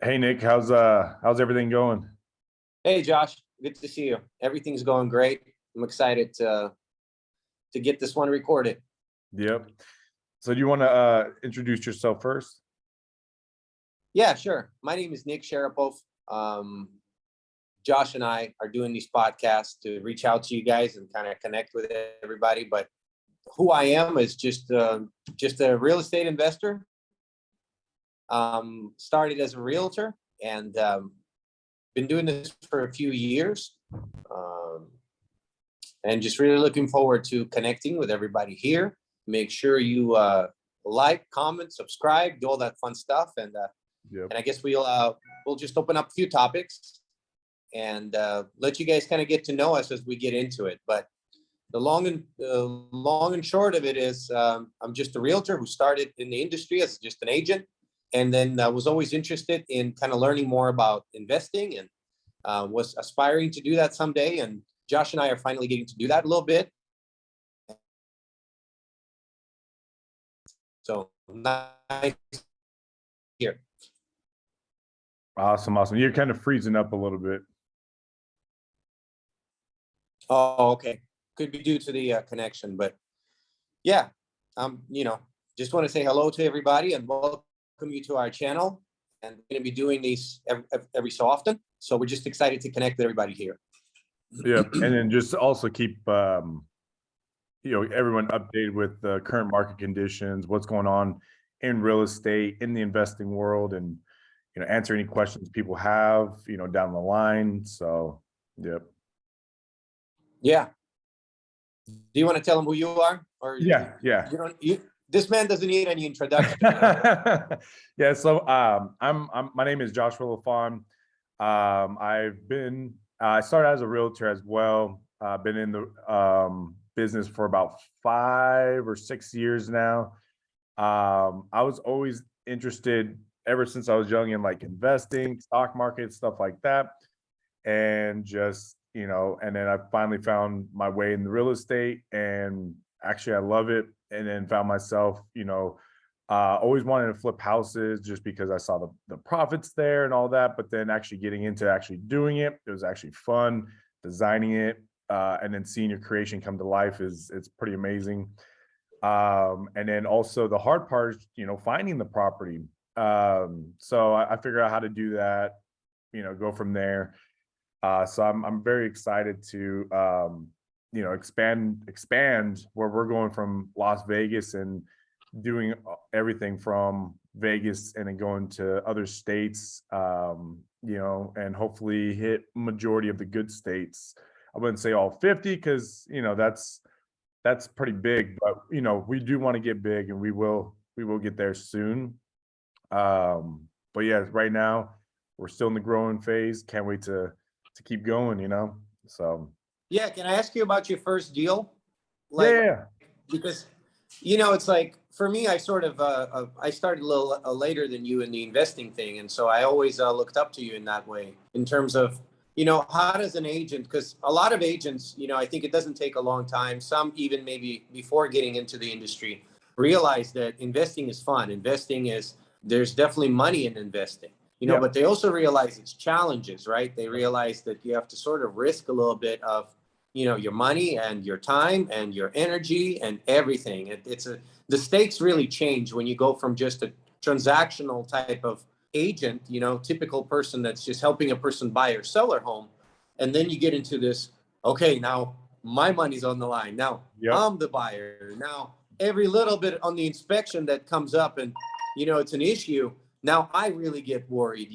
Hey Nick, how's everything going? Hey Josh, good to see you. Everything's going great. I'm excited to get this one recorded. Yep. So do you want to introduce yourself first? Yeah, sure. My name is Nick Sharapov. Um, Josh and I are doing these podcasts to reach out to you guys and kind of connect with everybody. But who I am is just a real estate investor. Started as a realtor and been doing this for a few years. Um, and just really looking forward to connecting with everybody here. Make sure you like, comment, subscribe, do all that fun stuff, Yep. and I guess we'll just open up a few topics and let you guys kind of get to know us as we get into it. But the long and short of it is, I'm just a realtor who started in the industry as just an agent, and then was always interested in kind of learning more about investing and was aspiring to do that someday. And Josh and I are finally getting to do that a little bit. So nice here. Awesome, awesome. You're kind of freezing up a little bit. Oh, okay. Could be due to the connection, but yeah, just want to say hello to everybody and welcome you to our channel. And we're going to be doing these every so often. So we're just excited to connect with everybody here. Yep. And then just also keep everyone updated with the current market conditions, what's going on in real estate, in the investing world, and answer any questions people have, down the line. So, yep. Yeah. Do you want to tell them who you are, or Yeah, yeah. you don't? This man doesn't need any introduction. Yeah, so I'm my name is Joshua LaFawn. I started as a realtor as well. Been in the business for about 5 or 6 years now. I was always interested ever since I was young in like investing, stock market, stuff like that. And just, and then I finally found my way in the real estate, and actually I love it. And then found myself, always wanted to flip houses just because I saw the profits there and all that. But then actually getting into actually doing it, it was actually fun designing it, and then seeing your creation come to life it's pretty amazing. And then also the hard part is, finding the property. So I figured out how to do that, go from there. So I'm very excited to expand where we're going from Las Vegas and doing everything from Vegas and then going to other states, and hopefully hit majority of the good states. I wouldn't say all 50 because that's pretty big, but we do want to get big, and we will get there soon. But yeah, right now we're still in the growing phase. Can't wait to keep going. So Yeah. Can I ask you about your first deal? yeah, Like, yeah, yeah. because it's like for me, I sort of I started a little later than you in the investing thing, and so I always looked up to you in that way in terms of how does an agent, because a lot of agents, I think it doesn't take a long time, some even maybe before getting into the industry, realize that investing is fun. Investing is, there's definitely money in investing, Yep. but they also realize it's challenges, right? They realize that you have to sort of risk a little bit of your money and your time and your energy and everything. The stakes really change when you go from just a transactional type of agent, typical person that's just helping a person buy or sell their home, and then you get into this, okay, now my money's on the line, now Yep. I'm the buyer, now every little bit on the inspection that comes up and it's an issue, now I really get worried.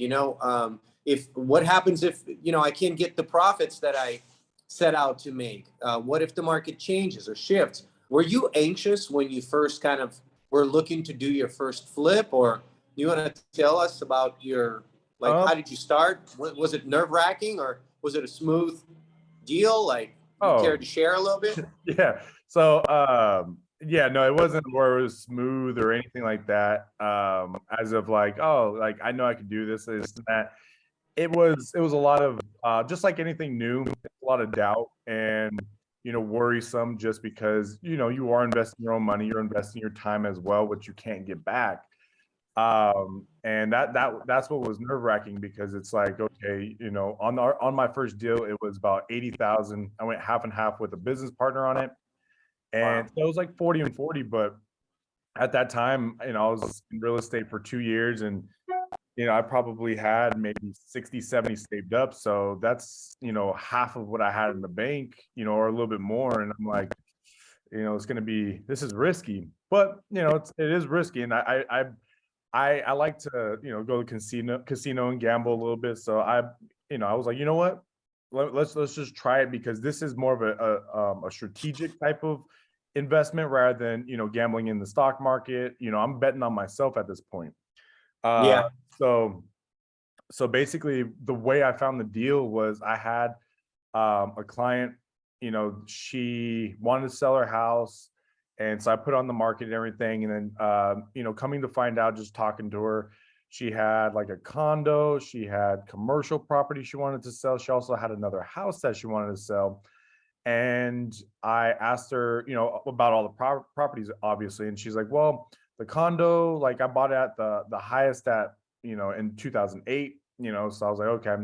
If what happens if I can't get the profits that I set out to make? What if the market changes or shifts? Were you anxious when you first kind of were looking to do your first flip, or you want to tell us about your, like, Um, how did you start? Was it nerve wracking or was it a smooth deal? Like, you care oh, to share a little bit? yeah. So, yeah, no, it wasn't where it was smooth or anything like that. As of like, oh, like I know I can do this and that. It was a lot of just like anything new, a lot of doubt and worrisome just because you are investing your own money, you're investing your time as well, which you can't get back. And that's what was nerve wracking, because it's like, okay, you know, on my first deal, it was about 80,000. I went half and half with a business partner on it. And Wow. so it was like 40 and 40, but at that time, you know, I was in real estate for 2 years, and, you know, I probably had maybe 60, 70 saved up. So that's, you know, half of what I had in the bank, you know, or a little bit more. And I'm like, you know, this is risky, but you know, it is risky. And I like to, you know, go to casino and gamble a little bit. So you know, I was like, you know what? Let's just try it, because this is more of a strategic type of investment rather than, you know, gambling in the stock market. You know, I'm betting on myself at this point. Uh, Yeah. so so basically, the way I found the deal was I had a client, you know, she wanted to sell her house. And so I put on the market and everything. And then, you know, coming to find out, just talking to her, she had like a condo, she had commercial property she wanted to sell. She also had another house that she wanted to sell. And I asked her, you know, about all the properties, obviously. And she's like, well, the condo, like I bought it at the highest at, you know, in 2008, you know. So I was like, okay,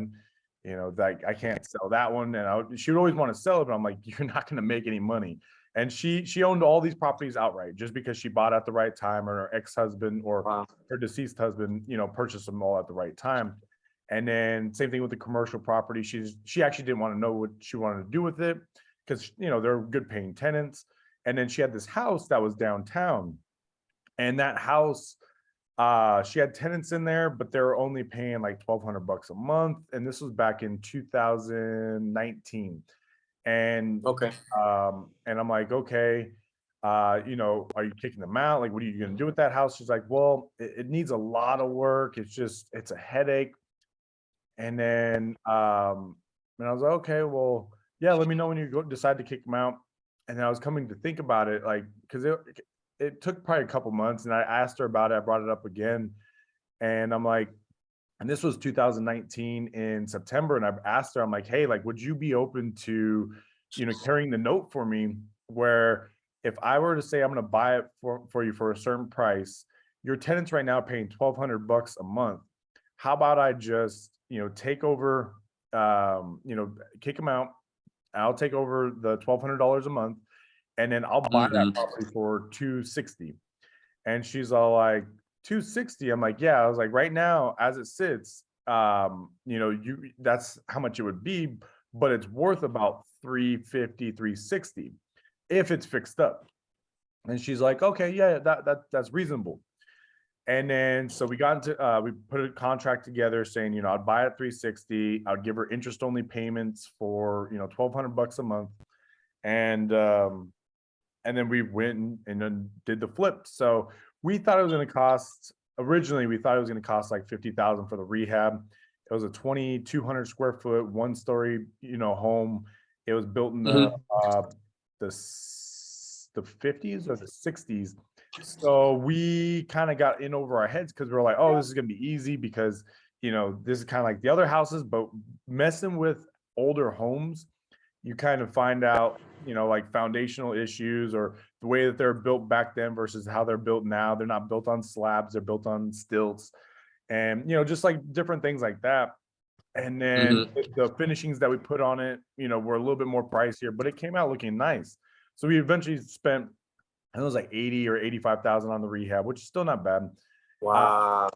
you know, like I can't sell that one. And she would always want to sell it, but I'm like, you're not going to make any money. And she owned all these properties outright just because she bought at the right time, or her ex-husband or Wow. her deceased husband, you know, purchased them all at the right time. And then same thing with the commercial property. She actually didn't want to know what she wanted to do with it, because, you know, they're good paying tenants. And then she had this house that was downtown, and that house, she had tenants in there, but they were only paying like $1,200 a month, and this was back in 2019. And Okay. and I'm like, okay, you know, are you kicking them out? Like, what are you going to do with that house? She's like, well, it needs a lot of work. It's a headache. And then, and I was like, okay, well, yeah, let me know when you decide to kick them out. And then I was coming to think about it, like, because it took probably a couple months, and I asked her about it. I brought it up again, and I'm like, and this was 2019 in September, and I've asked her, I'm like, hey, like, would you be open to, you know, carrying the note for me, where if I were to say I'm going to buy it for you for a certain price, your tenants right now are paying $1,200 a month. How about I just, you know, take over, you know, kick them out. I'll take over the $1,200 a month, and then I'll buy that Hmm. property for 260. And she's all like, 260. I'm like, yeah. I was like, right now, as it sits, you know, that's how much it would be, but it's worth about 350, 360 if it's fixed up. And she's like, okay, yeah, that's reasonable. And then so we got into we put a contract together saying, you know, I'd buy it at 360, I'd give her interest only payments for, you know, $1,200 a month. And and then we went and then did the flip. So we thought it was going to cost, originally we thought it was going to cost like 50,000 for the rehab. It was a 2,200 square foot, one story, you know, home. It was built in Hmm. uh the 50s or the 60s. So we kind of got in over our heads, because we are like, oh, this is going to be easy, because, you know, this is kind of like the other houses. But messing with older homes, you kind of find out, you know, like foundational issues, or the way that they're built back then versus how they're built now. They're not built on slabs, they're built on stilts, and, you know, just like different things like that. And then Hmm. the finishings that we put on it, you know, were a little bit more pricier, but it came out looking nice. So we eventually spent, I think it was like 80 or 85,000 on the rehab, which is still not bad. Uh, Wow.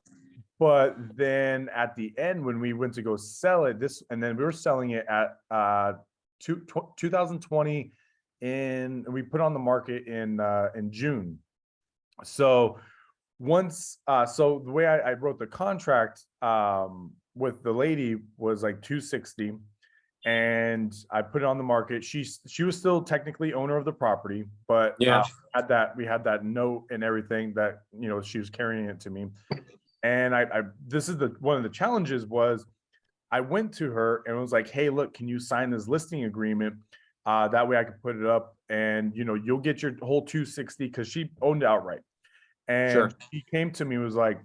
but then at the end, when we went to go sell it, and then we were selling it at 2020, we put on the market in June. So so the way I wrote the contract with the lady was like 260, and I put it on the market. She was still technically owner of the property, but Yeah. we had that note and everything that, you know, she was carrying it to me. And this is one of the challenges was, I went to her and was like, hey, look, can you sign this listing agreement? That way I can put it up, and, you know, you'll get your whole 260, because she owned it outright. Sure. And she came to me and was like,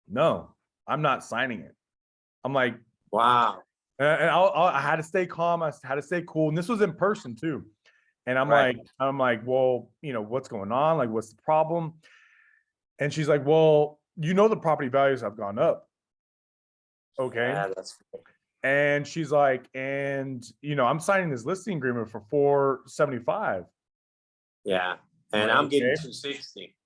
no, I'm not signing it. I'm like, Wow. and I had to stay calm. I had to stay cool. And this was in person too. And Right. I'm like, well, you know, what's going on? Like, what's the problem? And she's like, well, the property values have gone up. Okay. Yeah, that's And she's like, and I'm signing this listing agreement for 475. yeah. I'm And like, I'm getting okay. 260.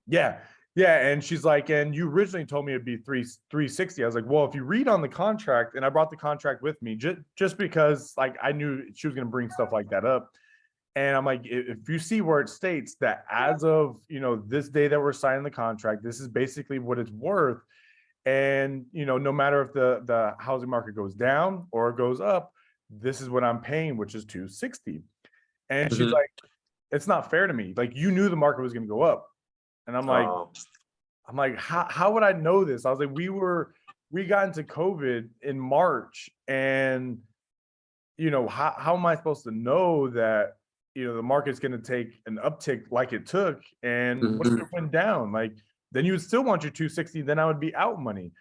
Yeah. Yeah. And she's like, and you originally told me it'd be 360. I was like, well, if you read on the contract, and I brought the contract with me just because like I knew she was gonna bring stuff like that up. And I'm like, if you see where it states that as of this day that we're signing the contract, this is basically what it's worth. And no matter if the housing market goes down or it goes up, this is what I'm paying, which is 260. And she's Mhm. like, it's not fair to me. Like, you knew the market was going to go up. And Oh, I'm like, how would I know this? I was like, we got into COVID in March, and how am I supposed to know that the market's going to take an uptick like it took, and what if mhm. it went down? Like, then you would still want your 260, then I would be out money.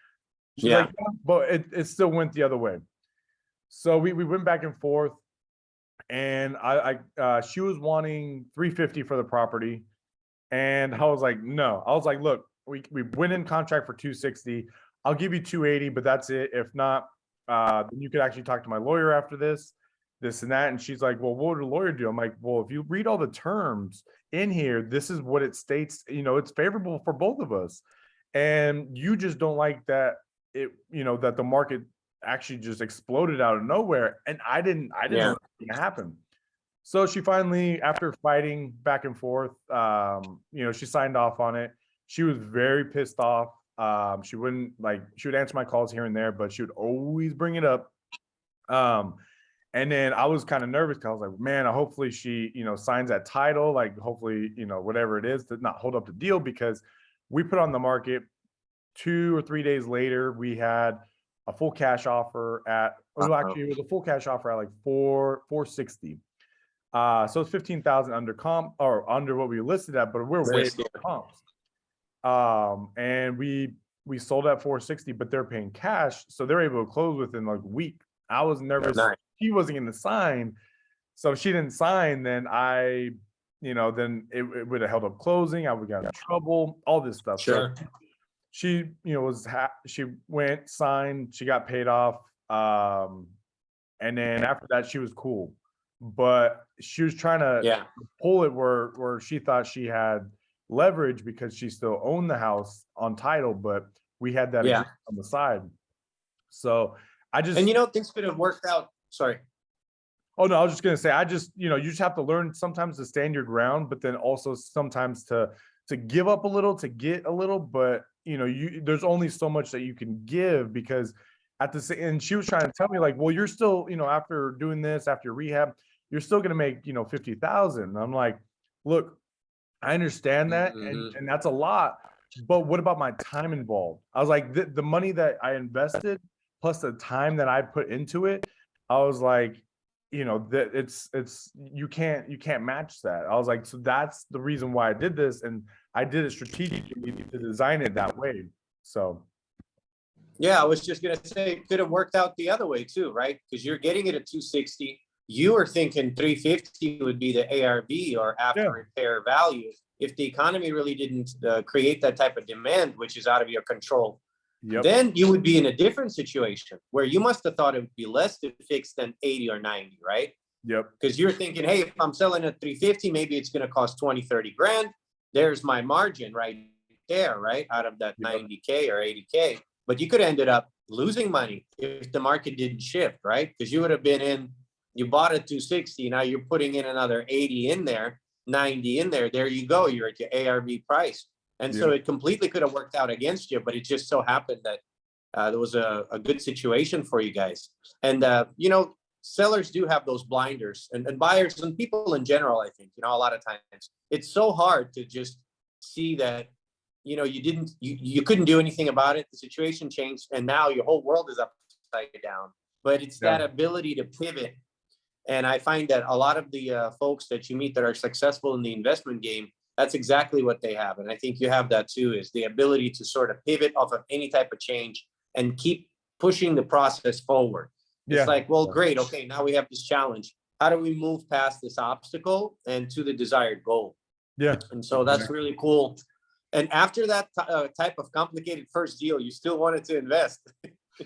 She's like, Yeah. yeah, but it still went the other way. So we went back and forth, and she was wanting 350 for the property, and I was like, no. I was like, look, we went in contract for 260. I'll give you 280, but that's it. If not, then you could actually talk to my lawyer after this and that. And she's like, well, what would a lawyer do? I'm like, well, if you read all the terms in here, this is what it states. It's favorable for both of us, and you just don't like that that the market actually just exploded out of nowhere, and I didn't know Yeah. what was gonna happen. So she finally, after fighting back and forth, she signed off on it. She was very pissed off. She would answer my calls here and there, but she would always bring it up. Um, and then I was kind of nervous because I was like, man, hopefully she, signs that title, like hopefully, whatever it is, to not hold up the deal, because we put on the market 2 or 3 days later, we had a full cash offer at, well, Uh-oh. actually it was a full cash offer at like 460. So it's 15,000 under comp, or under what we listed at, but we're way Nice, yeah. above comps. And we sold at 460, but they're paying cash, so they're able to close within like a week. I was nervous Nice. she wasn't going to sign, so if she didn't sign, then then it would have held up closing. I would got in trouble, all this stuff. So Sure. she, she went, signed, she got paid off. And then after that, she was cool, but she was trying to Yeah. pull it where she thought she had leverage because she still owned the house on title, but we had that Yeah. agreement on the side. So I just, And things could have worked out. Sorry. oh no, I was just gonna say, you just have to learn sometimes to stand your ground, but then also sometimes to give up a little to get a little. But there's only so much that you can give, because and she was trying to tell me like, well, you're still, after doing this, after rehab, you're still gonna make 50,000. I'm like, look, I understand that, and Mhm. that's a lot, but what about my time involved? I was like, the money that I invested plus the time that I put into it, I was like, that it's you can't match that. I was like, so that's the reason why I did this, and I did it strategically to design it that way. So Yeah, I was just gonna say it could have worked out the other way too, right? Because you're getting it at 260. You were thinking 350 would be the ARV or after yeah, repair value. If the economy really didn't create that type of demand, which is out of your control, yep, then you would be in a different situation where you must have thought it would be less to fix than 80 or 90, right? yep, Because you're thinking, hey, if I'm selling at 350, maybe it's going to cost 20, 30 grand. There's my margin right there, right? Out of that yep, 90K or 80K. But you could have ended up losing money if the market didn't shift, right? Because you would have been you bought at 260. Now you're putting in another 80 in there, 90 in there. There you go. You're at your ARV price. And so yep, it completely could have worked out against you, but it just so happened that there was a good situation for you guys. And, sellers do have those blinders, and buyers and people in general, I think, a lot of times it's so hard to just see that, you couldn't do anything about it. The situation changed and now your whole world is upside down, but it's yeah, that ability to pivot. And I find that a lot of the folks that you meet that are successful in the investment game, that's exactly what they have. And I think you have that too, is the ability to sort of pivot off of any type of change and keep pushing the process forward. It's yeah, like, well, great. Okay, now we have this challenge. How do we move past this obstacle and to the desired goal? yeah, And so that's really cool. And after that type of complicated first deal, you still wanted to invest.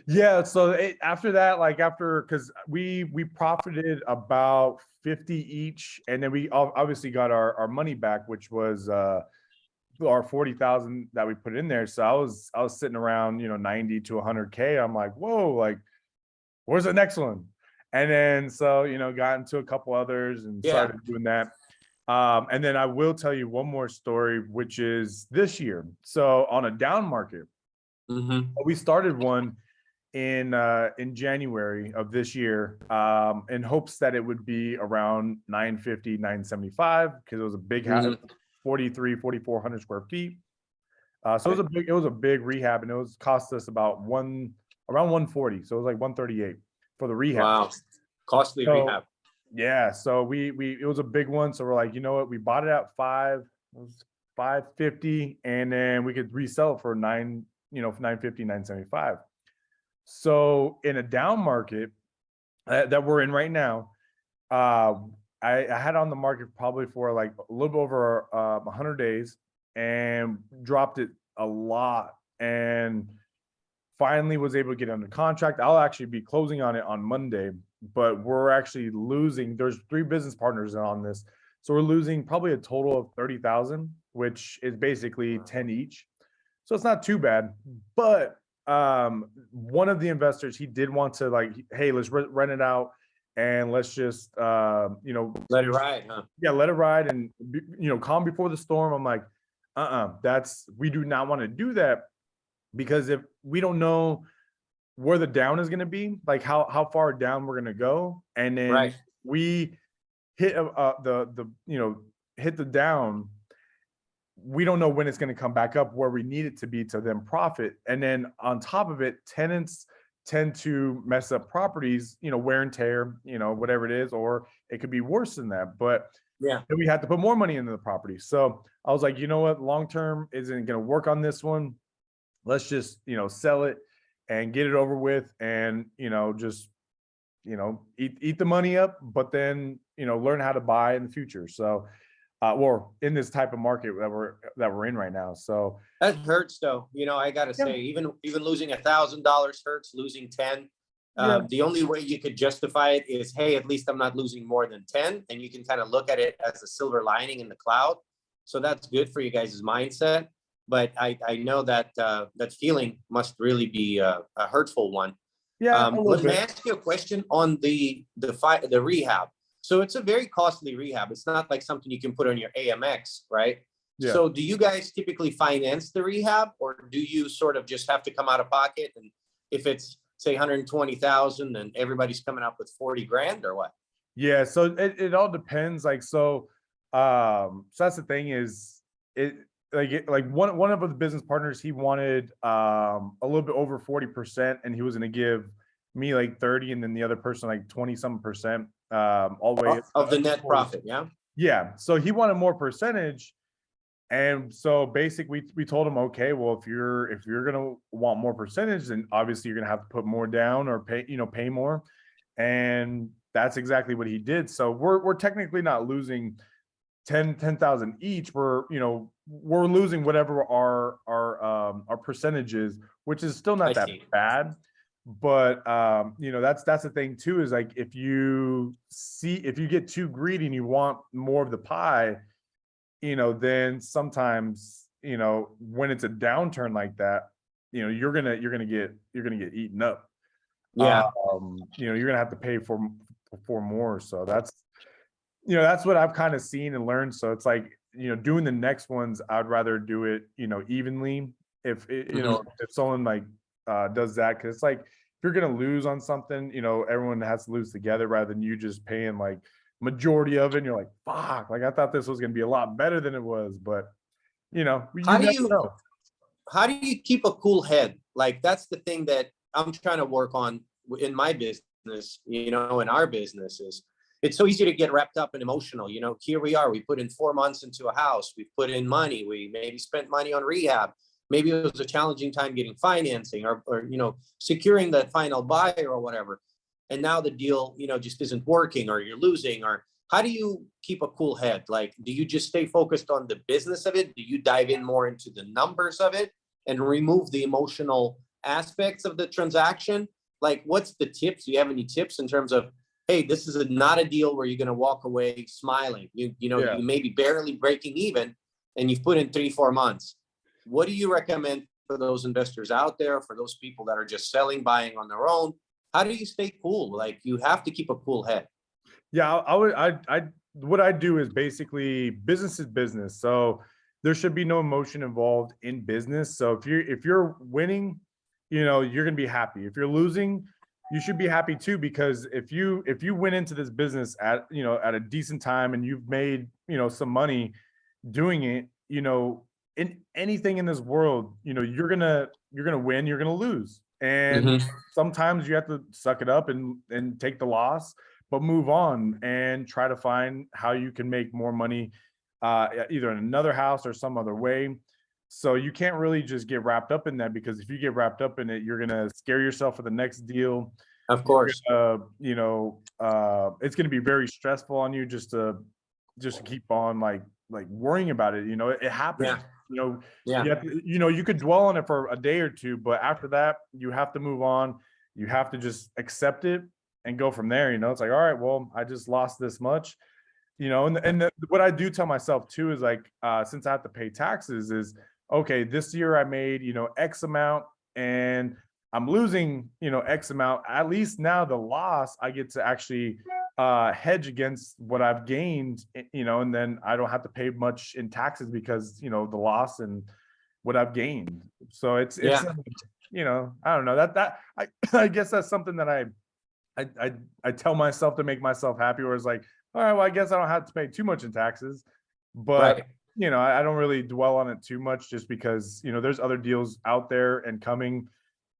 Yeah, so after that, like after, because we profited about 50 each, and then we obviously got our money back, which was our 40,000 that we put in there. So I was sitting around, 90 to 100K. I'm like, whoa, like where's the next one? And then so got into a couple others and Yeah. started doing that. And then I will tell you one more story, which is this year. So on a down market, Mm-hmm. we started one in January of this year, in hopes that it would be around 950, 975, because it was a big house, 43, 4,400 square feet. So it was a big rehab, and it was cost us about around 140. So it was like 138 for the rehab. Wow. Costly So, rehab. yeah, so we it was a big one. So we're like, you know what? We bought it at it was 550, and then we could resell it for 950, 975. So in a down market that we're in right now, I had on the market probably for like a little bit over 100 days, and dropped it a lot, and finally was able to get under contract. I'll actually be closing on it on Monday, but we're actually losing. There's 3 business partners on this, so we're losing probably a total of 30,000, which is basically 10 each. So it's not too bad, but one of the investors, he did want to, like, hey, let's rent it out, and let's just Let it ride, huh? yeah, let it ride, and calm before the storm. I'm like, we do not want to do that, because if we don't know where the down is going to be, like how far down we're going to go, and then Right. we hit hit the down, we don't know when it's going to come back up where we need it to be to then profit. And then on top of it, tenants tend to mess up properties, wear and tear, whatever it is, or it could be worse than that. But Yeah. then we had to put more money into the property. So I was like, you know what, long term isn't going to work on this one. Let's just, sell it and get it over with, and, just, eat the money up, but then, learn how to buy in the future. So or in this type of market that we're in right now. So That hurts though. I gotta yeah, say, even losing $1,000 hurts. Losing 10. yeah, The only way you could justify it is, hey, at least I'm not losing more than 10. And you can kind of look at it as a silver lining in the cloud. So that's good for you guys' mindset. But I know that that feeling must really be a hurtful one. yeah, a little Let me bit. ask you a question on the rehab. So it's a very costly rehab. It's not like something you can put on your AMX, right? Yeah. So do you guys typically finance the rehab, or do you sort of just have to come out of pocket? And if it's say 120,000 and everybody's coming up with 40 grand, or what? Yeah, so it all depends. Like, so that's the thing, is it like one of the business partners, he wanted a little bit over 40%, and he was going to give me like 30, and then the other person like 20 something percent, all the way Of the net 40. profit, yeah? Yeah, so he wanted more percentage. And so basically we told him, okay, well, if you're gonna want more percentage, then obviously you're gonna have to put more down, or pay more. And that's exactly what he did. So we're technically not losing 10,000 each. We're losing whatever our percentage is, which is still not I that see. bad. But that's the thing too, is like, if you get too greedy and you want more of the pie, then sometimes, when it's a downturn like that, you're gonna get eaten up. Yeah. You're gonna have to pay for more. So that's what I've kind of seen and learned. So it's like, doing the next ones, I'd rather do it, evenly. If if someone like does that, because it's like, if you're gonna lose on something, everyone has to lose together, rather than you just paying like majority of it, and you're like, fuck, like I thought this was gonna be a lot better than it was. But you How do never you know. how do you keep a cool head? Like, that's the thing that I'm trying to work on in my business, in our businesses. It's so easy to get wrapped up and emotional. Here we are, we put in 4 months into a house, we put in money, we maybe spent money on rehab. Maybe it was a challenging time getting financing, or securing the final buyer or whatever. And now the deal, just isn't working, or you're losing, or how do you keep a cool head? Like, do you just stay focused on the business of it? Do you dive in more into the numbers of it and remove the emotional aspects of the transaction? Like, what's the tips? Do you have any tips in terms of, hey, this is not a deal where you're going to walk away smiling. You know, Yeah. you may be barely breaking even and you've put in 3-4 months. What do you recommend for those investors out there, for those people that are just selling, buying on their own? How do you stay cool? Like, you have to keep a cool head. Yeah, what I do is basically business is business. So there should be no emotion involved in business. So if you're winning, you're gonna be happy. If you're losing, you should be happy too, because if you went into this business at a decent time and you've made, some money doing it, in anything in this world, you're gonna win, you're gonna lose. And Mm-hmm. sometimes you have to suck it up and take the loss, but move on and try to find how you can make more money, either in another house or some other way. So you can't really just get wrapped up in that, because if you get wrapped up in it, you're gonna scare yourself for the next deal. Of You're course. it's gonna be very stressful on you just to keep on like worrying about it. It happens. Yeah. You know, Yeah. you could dwell on it for a day or two, but after that, you have to move on. You have to just accept it and go from there. It's like, all right, well, I just lost this much. What I do tell myself too is like, since I have to pay taxes, is okay, this year I made, X amount, and I'm losing, X amount. At least now the loss, I get to actually hedge against what I've gained, and then I don't have to pay much in taxes because, the loss and what I've gained. So it's Yeah. I don't know, that I I guess that's something that I tell myself to make myself happy, where it's like, all right, well, I guess I don't have to pay too much in taxes, but Right. I don't really dwell on it too much, just because, there's other deals out there and coming.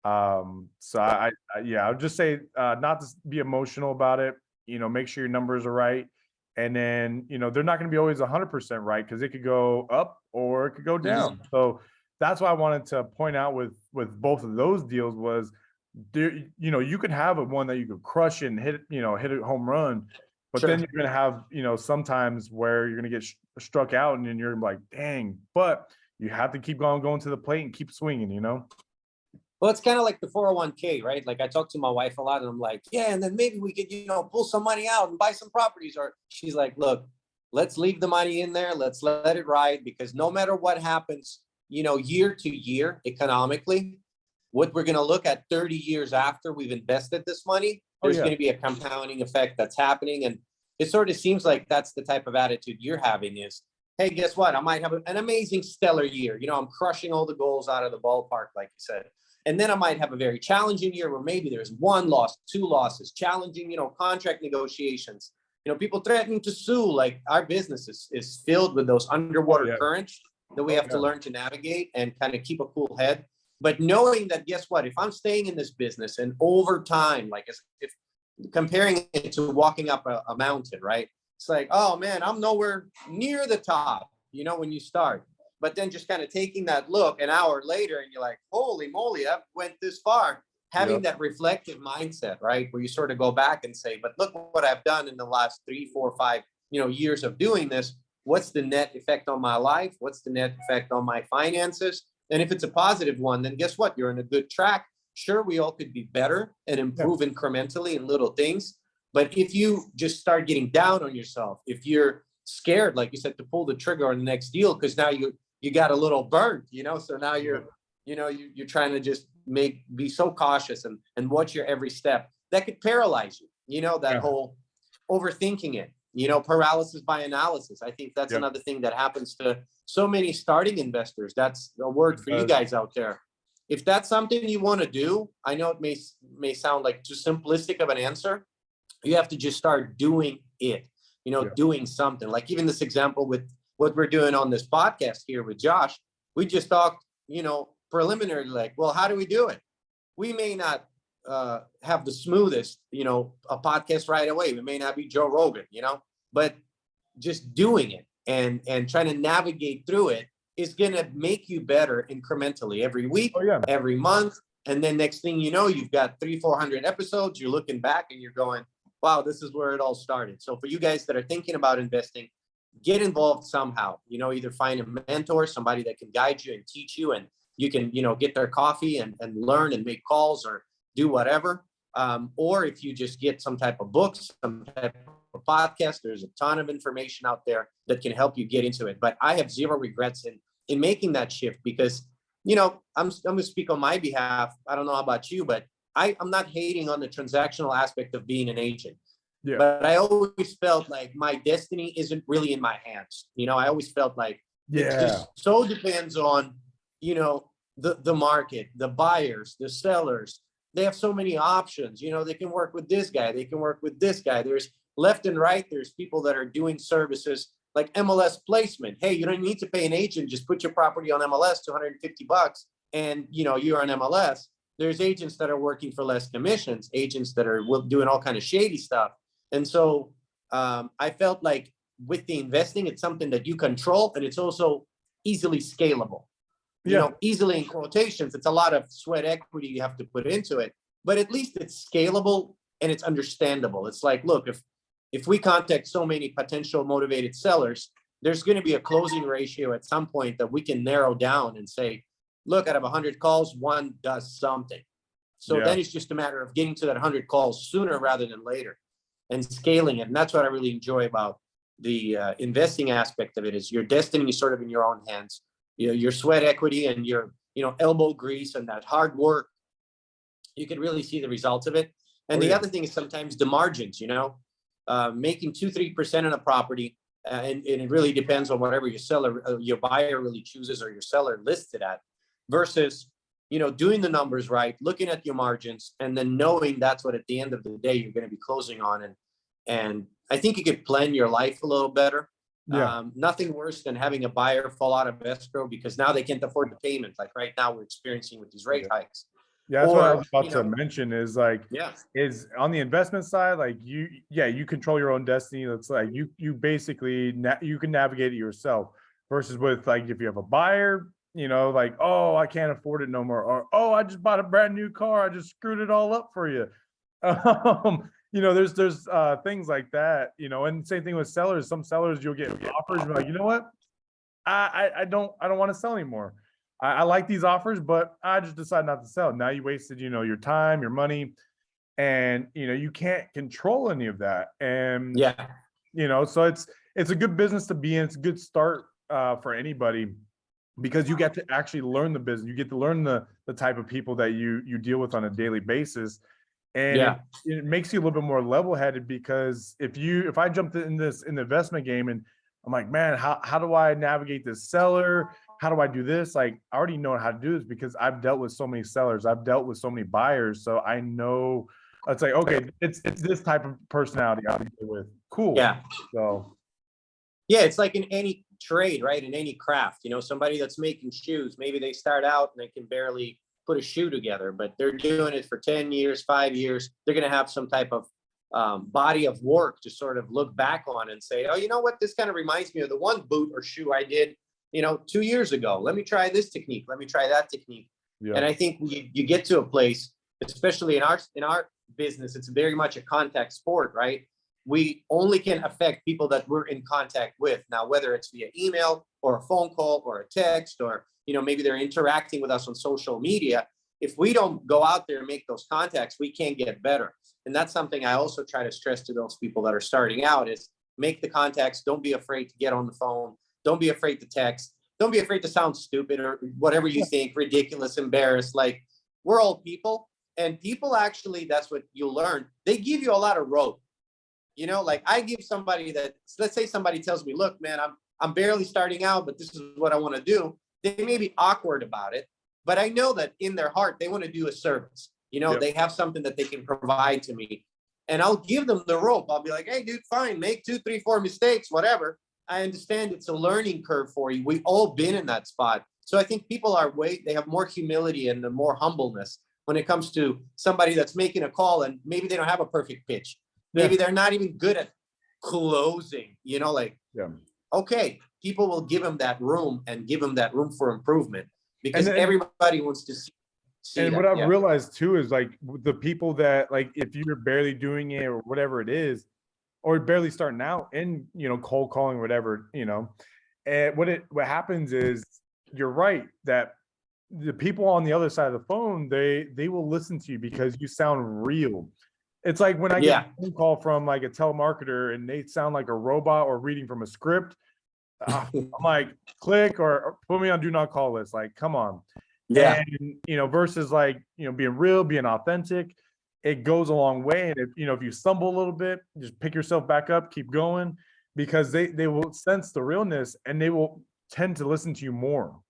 So yeah, I would just say, not to be emotional about it, make sure your numbers are right. And then, they're not going to be always 100% right, because it could go up or it could go Mhm. down. So that's why I wanted to point out with both of those deals was, there, you could have a one that you could crush and hit a home run, but Sure. then you're going to have, sometimes where you're going to get struck out, and then you're like, dang, but you have to keep going to the plate and keep swinging. Well, it's kind of like the 401k, right? Like, I talk to my wife a lot and I'm like, yeah, and then maybe we could, pull some money out and buy some properties. Or she's like, look, let's leave the money in there. Let's let it ride, because no matter what happens, year to year economically, what we're going to look at 30 years after we've invested this money, Oh there's yeah. going to be a compounding effect that's happening. And it sort of seems like that's the type of attitude you're having is, hey, guess what? I might have an amazing stellar year. I'm crushing all the goals out of the ballpark, like you said. And then I might have a very challenging year where maybe there's one loss, two losses, challenging, contract negotiations, people threatening to sue. Like, our business is filled with those underwater yeah. currents that we Oh, have to yeah. learn to navigate and kind of keep a cool head. But knowing that, guess what, if I'm staying in this business and over time, like, if comparing it to walking up a mountain, right? It's like, oh man, I'm nowhere near the top, when you start. But then just kind of taking that look an hour later and you're like, holy moly, I went this far. Having Yep. that reflective mindset, right? Where you sort of go back and say, but look what I've done in the last 3, 4, 5, years of doing this. What's the net effect on my life? What's the net effect on my finances? And if it's a positive one, then guess what? You're in a good track. Sure, we all could be better and improve incrementally in little things. But if you just start getting down on yourself, if you're scared, like you said, to pull the trigger on the next deal, because now you got a little burnt, so now you're trying to just be so cautious and watch your every step, that could paralyze you, that Yeah. whole overthinking it, paralysis by analysis. I think that's Yep. another thing that happens to so many starting investors. That's a word for you guys out there. If that's something you want to do, I know it may sound like too simplistic of an answer. You have to just start doing it, Yeah. doing something. Like, even this example with what we're doing on this podcast here with Josh, we just talked, preliminary, like, well, how do we do it? We may not have the smoothest, a podcast right away. We may not be Joe Rogan, but just doing it and trying to navigate through it is going to make you better incrementally every week, Oh yeah. every month. And then next thing you know, you've got 300-400 episodes. You're looking back and you're going, wow, this is where it all started. So for you guys that are thinking about investing, get involved somehow, either find a mentor, somebody that can guide you and teach you, and you can, get their coffee and learn and make calls or do whatever. Or if you just get some type of books, some type of podcast, there's a ton of information out there that can help you get into it. But I have zero regrets in making that shift because, I'm going to speak on my behalf. I don't know about you, but I'm not hating on the transactional aspect of being an agent. Yeah. But I always felt like my destiny isn't really in my hands. I always felt like it just so depends on, the market, the buyers, the sellers. They have so many options. They can work with this guy. They can work with this guy. There's left and right. There's people that are doing services like MLS placement. Hey, you don't need to pay an agent. Just put your property on MLS, $250, and you're on MLS. There's agents that are working for less commissions, agents that are doing all kind of shady stuff. And so I felt like with the investing, it's something that you control, and it's also easily scalable. Easily in quotations, it's a lot of sweat equity you have to put into it, but at least it's scalable and it's understandable. It's like, look, if we contact so many potential motivated sellers, there's going to be a closing ratio at some point that we can narrow down and say, look, out of 100 calls, one does something. So then it's just a matter of getting to that 100 calls sooner rather than later and scaling it. And that's what I really enjoy about the investing aspect of it, is your destiny is sort of in your own hands. Your sweat equity and your, elbow grease and that hard work, you can really see the results of it. And the other thing is sometimes the margins, making 2-3% on a property. And it really depends on whatever your buyer really chooses or your seller lists it at, versus, doing the numbers right, looking at your margins, and then knowing that's what at the end of the day you're going to be closing on. And I think you could plan your life a little better. Nothing worse than having a buyer fall out of escrow because now they can't afford the payment. Like right now we're experiencing with these rate hikes. Yeah, that's what I was about to mention is like, is on the investment side, like you control your own destiny. It's like you basically, you can navigate it yourself, versus with like, if you have a buyer, like, oh, I can't afford it no more. Or, oh, I just bought a brand new car. I just screwed it all up for you. There's things like that, and same thing with sellers. Some sellers, you'll get offers, you're like, you know what? I don't want to sell anymore. I like these offers, but I just decide not to sell. Now you wasted, your time, your money, and, you can't control any of that. And, so it's a good business to be in. It's a good start for anybody, because you get to actually learn the business. You get to learn the type of people that you deal with on a daily basis. And it makes you a little bit more level-headed, because if I jumped in the investment game and I'm like, man, how do I navigate this seller? How do I do this? Like, I already know how to do this because I've dealt with so many sellers. I've dealt with so many buyers. So I know it's like, okay, it's this type of personality I'll deal with. Cool. Yeah. So it's like in any trade, right? In any craft, somebody that's making shoes, maybe they start out and they can barely put a shoe together, but they're doing it for 10 years, 5 years. They're going to have some type of body of work to sort of look back on and say, oh, you know what? This kind of reminds me of the one boot or shoe I did, 2 years ago. Let me try this technique. Let me try that technique. And I think you get to a place, especially in our business, it's very much a contact sport, right? We only can affect people that we're in contact with. Now, whether it's via email or a phone call or a text, or, maybe they're interacting with us on social media. If we don't go out there and make those contacts, we can't get better. And that's something I also try to stress to those people that are starting out, is make the contacts. Don't be afraid to get on the phone. Don't be afraid to text. Don't be afraid to sound stupid or whatever you think, ridiculous, embarrassed. Like, we're all people, and people actually, that's what you'll learn. They give you a lot of rope. Like I give somebody that, let's say somebody tells me, look, man, I'm barely starting out, but this is what I want to do. They may be awkward about it, but I know that in their heart, they want to do a service. They have something that they can provide to me, and I'll give them the rope. I'll be like, hey, dude, fine, make 2, 3, 4 mistakes, whatever. I understand it's a learning curve for you. We've all been in that spot. So I think people they have more humility and more humbleness when it comes to somebody that's making a call, and maybe they don't have a perfect pitch. Maybe they're not even good at closing, okay, people will give them that room and give them that room for improvement, because everybody wants to see And that. what I've Yeah. realized too is like the people that like if you're barely doing it or whatever it is, or barely starting out in cold calling, whatever, and what happens is you're right that the people on the other side of the phone, they will listen to you because you sound real. It's like when I get Yeah. a phone call from like a telemarketer and they sound like a robot or reading from a script. I'm like, click or put me on do not call list. Like, come on. Yeah. And versus like being real, being authentic, it goes a long way. And if you stumble a little bit, just pick yourself back up, keep going, because they will sense the realness and they will tend to listen to you more.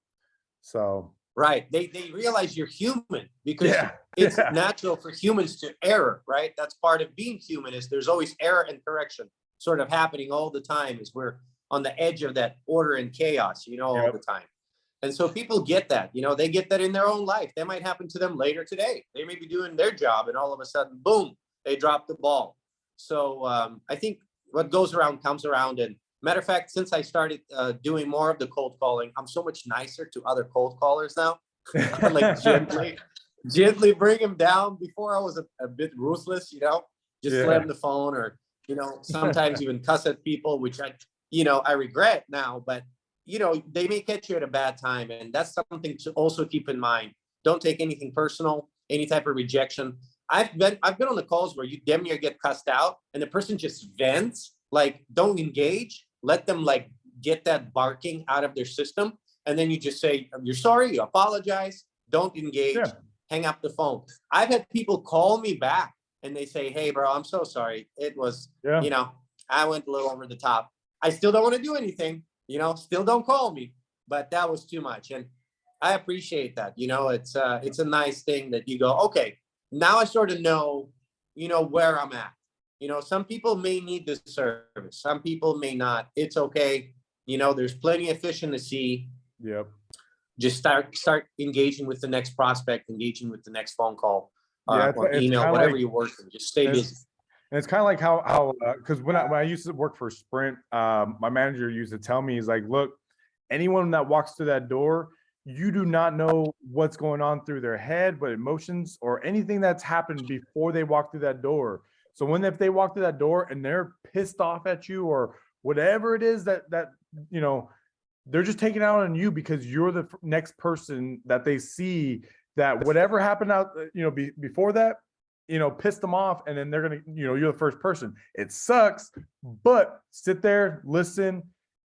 So Right. They realize you're human because yeah, it's yeah, natural for humans to error, right? That's part of being human is there's always error and correction sort of happening all the time as we're on the edge of that order and chaos, all the yep, time. And so people get that, they get that in their own life. That might happen to them later today. They may be doing their job and all of a sudden, boom, they drop the ball. So I think what goes around comes around. And matter of fact, since I started doing more of the cold calling, I'm so much nicer to other cold callers now. Like gently bring them down. Before I was a bit ruthless, just yeah, slam the phone or, sometimes even cuss at people, which I regret now, but they may catch you at a bad time. And that's something to also keep in mind. Don't take anything personal, any type of rejection. I've been on the calls where you damn near get cussed out and the person just vents, like don't engage, let them like get that barking out of their system. And then you just say, you're sorry, you apologize, don't engage, yeah, hang up the phone. I've had people call me back and they say, hey bro, I'm so sorry. It was, yeah. I went a little over the top. I still don't want to do anything, still don't call me, but that was too much. And I appreciate that. It's a nice thing that you go, okay, now I sort of know, where I'm at. Some people may need this service. Some people may not. It's okay. There's plenty of fish in the sea. Yep. Just start engaging with the next prospect, engaging with the next phone call, Yeah, or it's email, kind of whatever like you're working. Just stay busy. and it's kind of like how because when I used to work for Sprint, my manager used to tell me, he's like, look, anyone that walks through that door, you do not know what's going on through their head, what emotions or anything that's happened before they walk through that door. So if they walk through that door and they're pissed off at you or whatever it is that you know they're just taking out on you because you're the next person that they see, that whatever happened out before that pissed them off, and then they're gonna you're the first person. It sucks, but sit there, listen,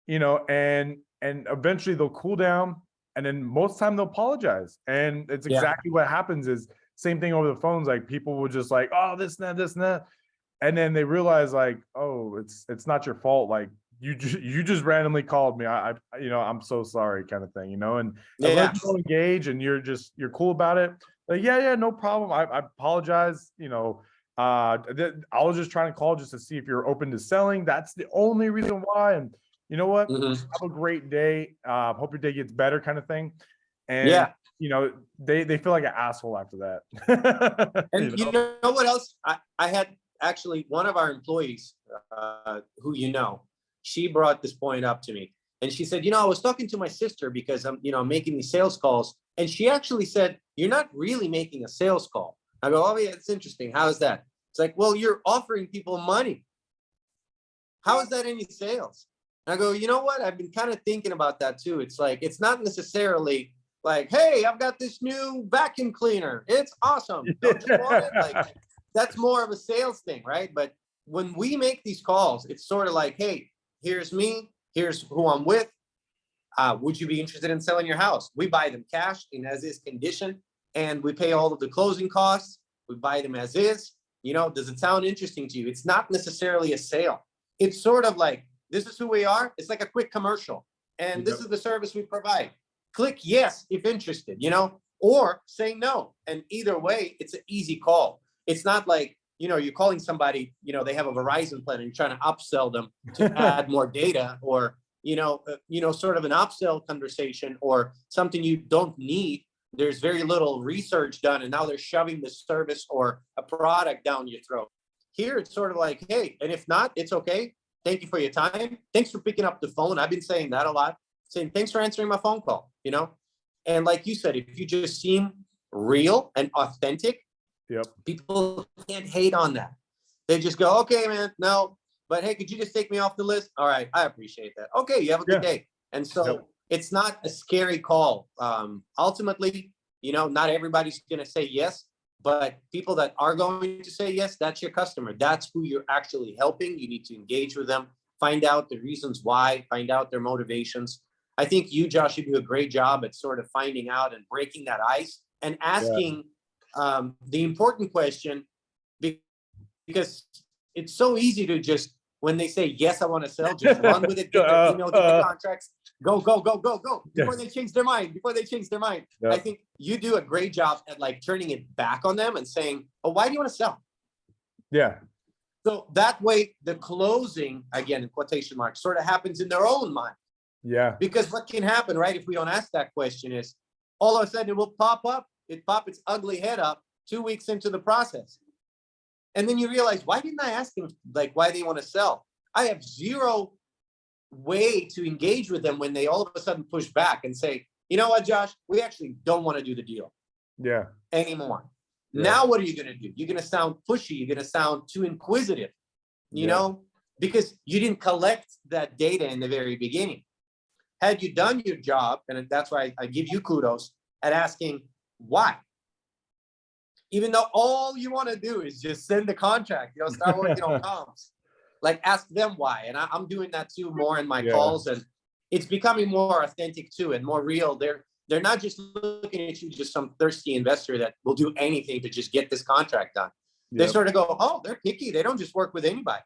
and eventually they'll cool down, and then most time they'll apologize, and it's Yeah. exactly what happens. Is same thing over the phones. Like people will just like, oh, this and that, and then they realize like, oh, it's not your fault. Like you just randomly called me. I'm so sorry, kind of thing, and as long as Yeah. you don't engage and you're cool about it, like, yeah, no problem. I apologize. I was just trying to call just to see if you're open to selling. That's the only reason why. And you know what? Mhm. Have a great day. Hope your day gets better, kind of thing. And Yeah. they feel like an asshole after that. And you know what else? I had actually one of our employees, who she brought this point up to me, and she said, I was talking to my sister because I'm making these sales calls, and she actually said, you're not really making a sales call. I go, oh yeah, it's interesting. How is that? It's like, well, you're offering people money. How is that any sales? And I go, you know what? I've been kind of thinking about that too. It's like, it's not necessarily like, hey, I've got this new vacuum cleaner. It's awesome. Don't you want it? Like, that's more of a sales thing, right? But when we make these calls, it's sort of like, hey, here's me. Here's who I'm with. Would you be interested in selling your house? We buy them cash in as is condition, and we pay all of the closing costs. We buy them as is. Does it sound interesting to you? It's not necessarily a sale. It's sort of like, this is who we are. It's like a quick commercial, and this is the service we provide. Click yes if interested, or say no. And either way, it's an easy call. It's not like, you're calling somebody, they have a Verizon plan and you're trying to upsell them to add more data, or, sort of an upsell conversation or something you don't need. There's very little research done, and now they're shoving the service or a product down your throat. Here, it's sort of like, hey, and if not, it's okay. Thank you for your time. Thanks for picking up the phone. I've been saying that a lot, saying thanks for answering my phone call, And like you said, if you just seem real and authentic, Yep. people can't hate on that. They just go, okay, man, no, but hey, could you just take me off the list? All right, I appreciate that. Okay, you have a good Yeah. day. And so Yep. it's not a scary call. Ultimately, not everybody's going to say yes, but people that are going to say yes, that's your customer. That's who you're actually helping. You need to engage with them, find out the reasons why, find out their motivations. I think you, Josh, you do a great job at sort of finding out and breaking that ice and asking the important question, because it's so easy to just, when they say, yes, I want to sell, just run with it, get their email, get the contracts, go, go, go, go, go, before they change their mind, Yeah. I think you do a great job at like turning it back on them and saying, oh, why do you want to sell? Yeah. So that way, the closing, again, in quotation marks, sort of happens in their own mind. Yeah. Because what can happen, right, if we don't ask that question is, all of a sudden it will pop its ugly head up 2 weeks into the process. And then you realize, why didn't I ask them, like, why they want to sell? I have zero way to engage with them when they all of a sudden push back and say, you know what, Josh, we actually don't want to do the deal Yeah. anymore. Yeah. Now, what are you going to do? You're going to sound pushy. You're going to sound too inquisitive, because you didn't collect that data in the very beginning. Had you done your job, and that's why I give you kudos at asking why, even though all you want to do is just send the contract, start working on comps, like ask them why. And I'm doing that too more in my calls, and it's becoming more authentic too and more real. They're not just looking at you, just some thirsty investor that will do anything to just get this contract done. They sort of go, oh, they're picky. They don't just work with anybody.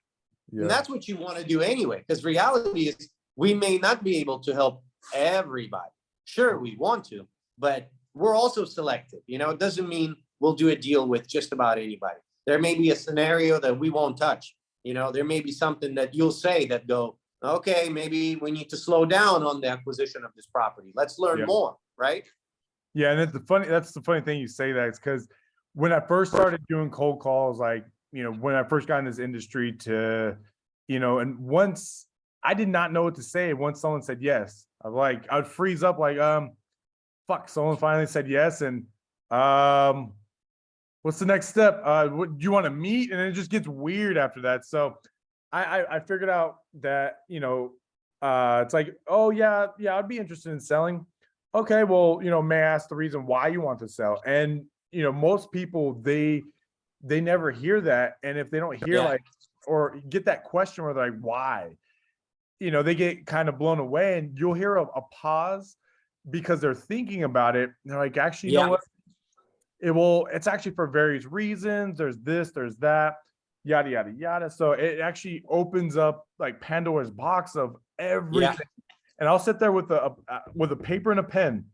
And that's what you want to do anyway, because reality is we may not be able to help everybody. Sure, we want to, but we're also selective. It doesn't mean we'll do a deal with just about anybody. There may be a scenario that we won't touch. There may be something that you'll say that go, okay, maybe we need to slow down on the acquisition of this property. Let's learn more, right? Yeah, and that's the funny thing you say that. It's because when I first started doing cold calls, like, when I first got in this industry and once I did not know what to say, once someone said yes, I'd freeze up like, fuck, someone finally said yes. And what's the next step? What do you want to meet? And it just gets weird after that. So I figured out that, it's like, oh yeah, I'd be interested in selling. Okay, well, may I ask the reason why you want to sell? And most people, they never hear that. And if they don't hear or get that question where they're like, why? They get kind of blown away, and you'll hear a pause because they're thinking about it. And they're like, actually, you know what? It's actually for various reasons. There's this, there's that, yada, yada, yada. So it actually opens up like Pandora's box of everything. And I'll sit there with a paper and a pen,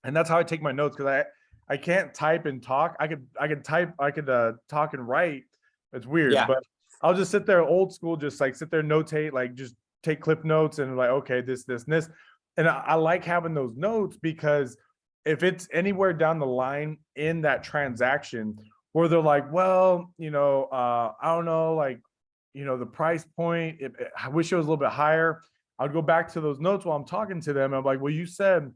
and that's how I take my notes, because I can't type and talk. I could talk and write. It's weird, but I'll just sit there old school, just like sit there, notate, like just take clip notes and like, okay, this, and this. And I like having those notes, because if it's anywhere down the line in that transaction where they're like, well, I don't know, like, the price point, I wish it was a little bit higher. I'd go back to those notes while I'm talking to them. I'm like, well, you said,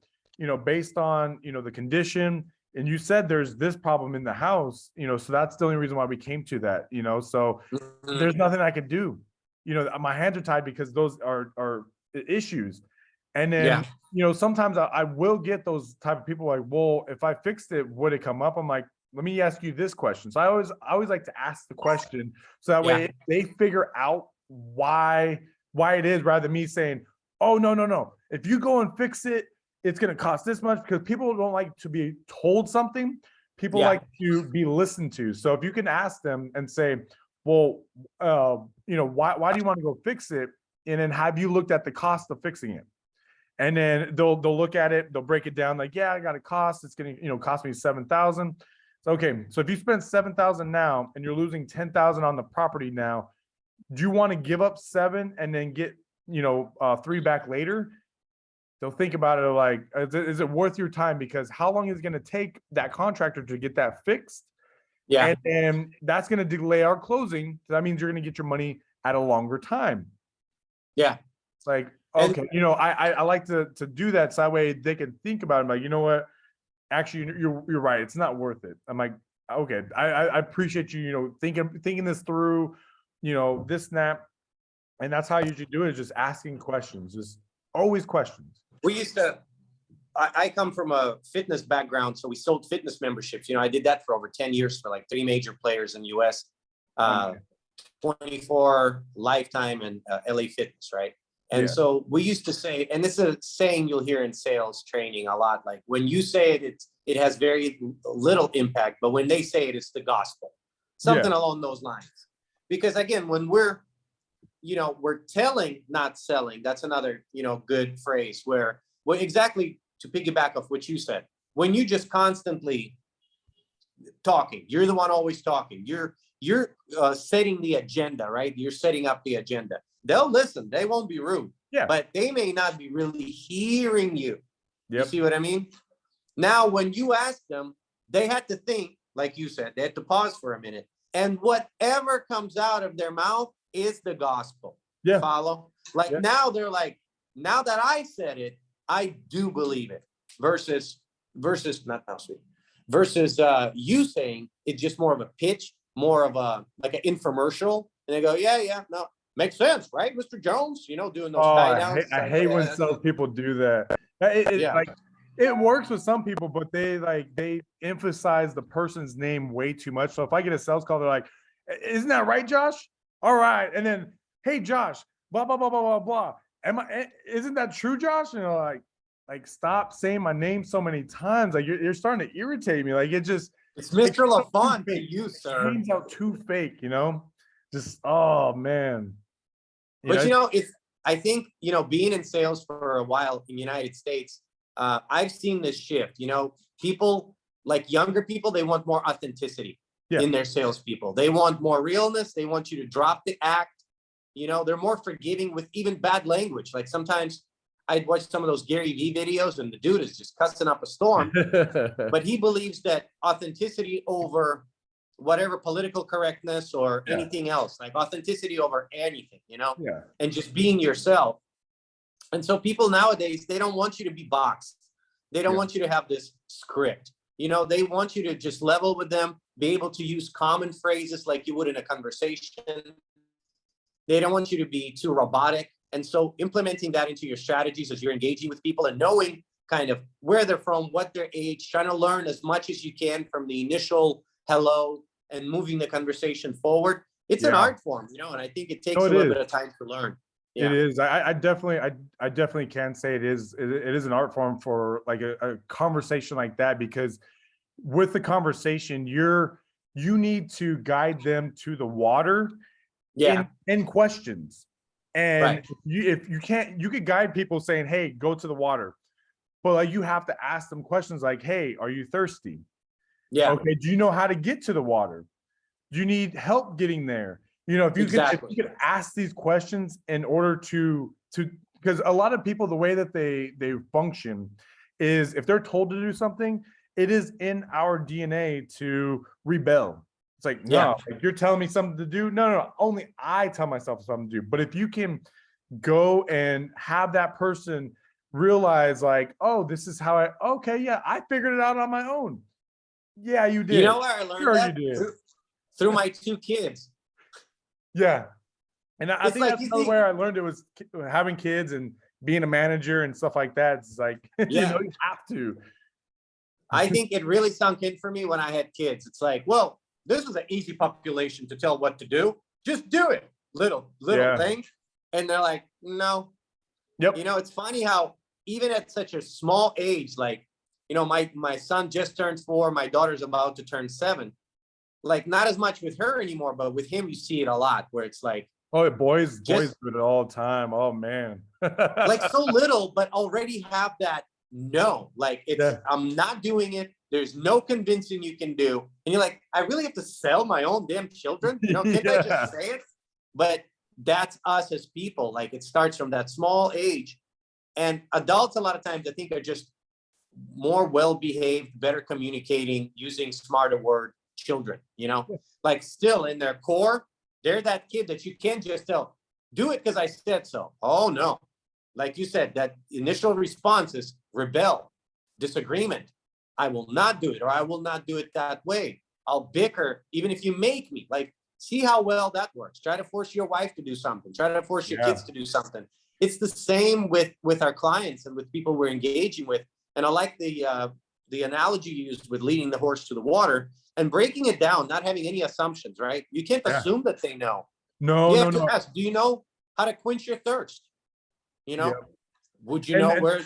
based on, the condition, and you said there's this problem in the house, so that's the only reason why we came to that, so there's nothing I could do. My hands are tied because those are issues. And then, sometimes I will get those type of people like, well, if I fixed it, would it come up? I'm like, let me ask you this question. So I always like to ask the question, so that way they figure out why it is, rather than me saying, oh, no. If you go and fix it, it's going to cost this much, because people don't like to be told something. People like to be listened to. So if you can ask them and say, well, why do you want to go fix it? And then have you looked at the cost of fixing it? And then they'll look at it, they'll break it down like, I got a cost. It's going to, cost me $7,000. So, okay. So if you spend $7,000 now and you're losing $10,000 on the property now, do you want to give up 7 and then get, 3 back later? They'll think about it like, is it worth your time? Because how long is it going to take that contractor to get that fixed? And that's going to delay our closing. So that means you're going to get your money at a longer time. It's like, okay, I like to do that, so that way they can think about it. Like, you know what? actually, you're right. It's not worth it. I'm like, okay, I appreciate you, thinking this through, this snap. And that's how you should do it, is just asking questions, just always questions. We used to, I come from a fitness background, so we sold fitness memberships. I did that for over 10 years for like 3 major players in the US, 24 Lifetime and LA Fitness, right? And so we used to say, and this is a saying you'll hear in sales training a lot, like when you say it, it has very little impact, but when they say it, it's the gospel, something along those lines. Because again, when we're telling, not selling, that's another, good phrase where, well, exactly to piggyback off what you said, when you just constantly talking, you're the one always talking, you're setting the agenda, right? You're setting up the agenda. They'll listen, they won't be rude, but they may not be really hearing you. You see what I mean? Now, when you ask them, they had to think, like you said, they had to pause for a minute, and whatever comes out of their mouth is the gospel. Follow? Like now they're like, now that I said it, I do believe it. Versus not now, sweet. Versus you saying it's just more of a pitch, more of a like an infomercial, and they go, no, makes sense, right, Mr. Jones? Doing those tie downs. I hate when some people do that. Like it works with some people, but they emphasize the person's name way too much. So if I get a sales call, they're like, "Isn't that right, Josh? All right," and then, "Hey, Josh, blah blah blah blah blah blah. Isn't that true, Josh?" And you're like, stop saying my name so many times. Like you're starting to irritate me. Like it's Mr. LaFont to you, sir. It turns out too fake, Just oh man. But I think being in sales for a while in the United States, I've seen this shift. People like younger people, they want more authenticity in their salespeople. They want more realness. They want you to drop the act. They're more forgiving with even bad language. Like sometimes I'd watch some of those Gary Vee videos and the dude is just cussing up a storm, but he believes that authenticity over whatever political correctness or anything else, like authenticity over anything, and just being yourself. And so people nowadays, they don't want you to be boxed. They don't want you to have this script. They want you to just level with them, be able to use common phrases like you would in a conversation. They don't want you to be too robotic. And so implementing that into your strategies as you're engaging with people and knowing kind of where they're from, what their age, trying to learn as much as you can from the initial hello and moving the conversation forward. It's an art form, and I think it takes a little bit of time to learn. It is. I definitely can say it is an art form for like a conversation like that, because with the conversation, you need to guide them to the water in questions. And if you can't, you could guide people saying, "Hey, go to the water," but like you have to ask them questions like, "Hey, are you thirsty? Okay, do you know how to get to the water? Do you need help getting there?" If you could ask these questions in order to because a lot of people, the way that they function is if they're told to do something, it is in our DNA to rebel. It's like, no, like you're telling me something to do. No, only I tell myself something to do. But if you can go and have that person realize like, oh, this is how I figured it out on my own. Yeah, you did. You know where I learned that? You did. Through my 2 kids. Yeah. And I think that's where I learned it was having kids and being a manager and stuff like that. It's like, you have to. I think it really sunk in for me when I had kids. It's like, well, this is an easy population to tell what to do. Just do it. Little thing. And they're like, no. Yep. It's funny how even at such a small age, like, my son just turned 4, my daughter's about to turn 7. Like not as much with her anymore, but with him, you see it a lot where it's like, oh, boys do it all the time. Oh man. Like so little, but already have that. No, like I'm not doing it. There's no convincing you can do. And you're like, I really have to sell my own damn children? Can't I just say it? But that's us as people. Like it starts from that small age. And adults, a lot of times, I think, are just more well-behaved, better communicating, using smarter word children, like still in their core, they're that kid that you can't just tell, do it because I said so. Oh no. Like you said, that initial response is rebel, disagreement. I will not do it, or I will not do it that way. I'll bicker, even if you make me. Like, see how well that works. Try to force your wife to do something. Try to force your Yeah. kids to do something. It's the same with our clients and with people we're engaging with. And I like the analogy you used with leading the horse to the water and breaking it down, not having any assumptions, right? You can't Yeah. assume that they know. No, You no, have to no. ask, do you know how to quench your thirst? You know, Yeah. would you And, know and, where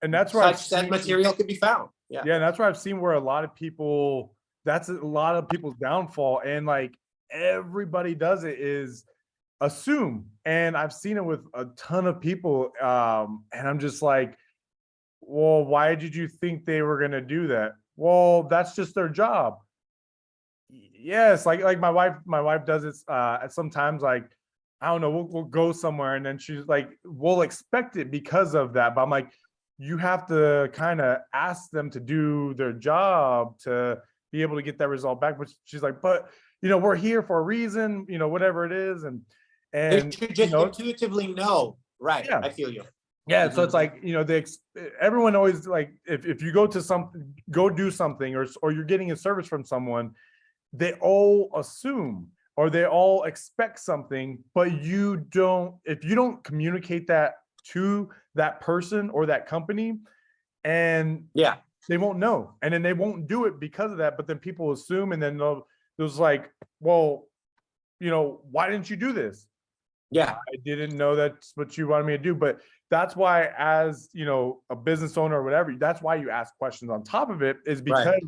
and that's where I've such that seen, material could be found? Yeah. yeah, that's where I've seen where a lot of people, that's a lot of people's downfall. And like everybody does it is assume. And I've seen it with a ton of people. And I'm just like, well, why did you think they were gonna do that? Well, that's just their job. Yes, like my wife does it sometimes, like, I don't know, we'll go somewhere and then she's like, we'll expect it because of that. But I'm like, you have to kind of ask them to do their job to be able to get that result back. But she's like, but we're here for a reason, whatever it is. And They and should just intuitively know. Right. yeah. I feel you. Yeah, so Mhm. it's like, everyone always like, if you go to go do something, or you're getting a service from someone, they all assume or they all expect something, but if you don't communicate that to that person or that company, and Yeah. they won't know, and then they won't do it because of that. But then people assume, and then there's like, well, why didn't you do this? Yeah. I didn't know that's what you wanted me to do. But that's why, as a business owner or whatever, that's why you ask questions on top of it, is because Right.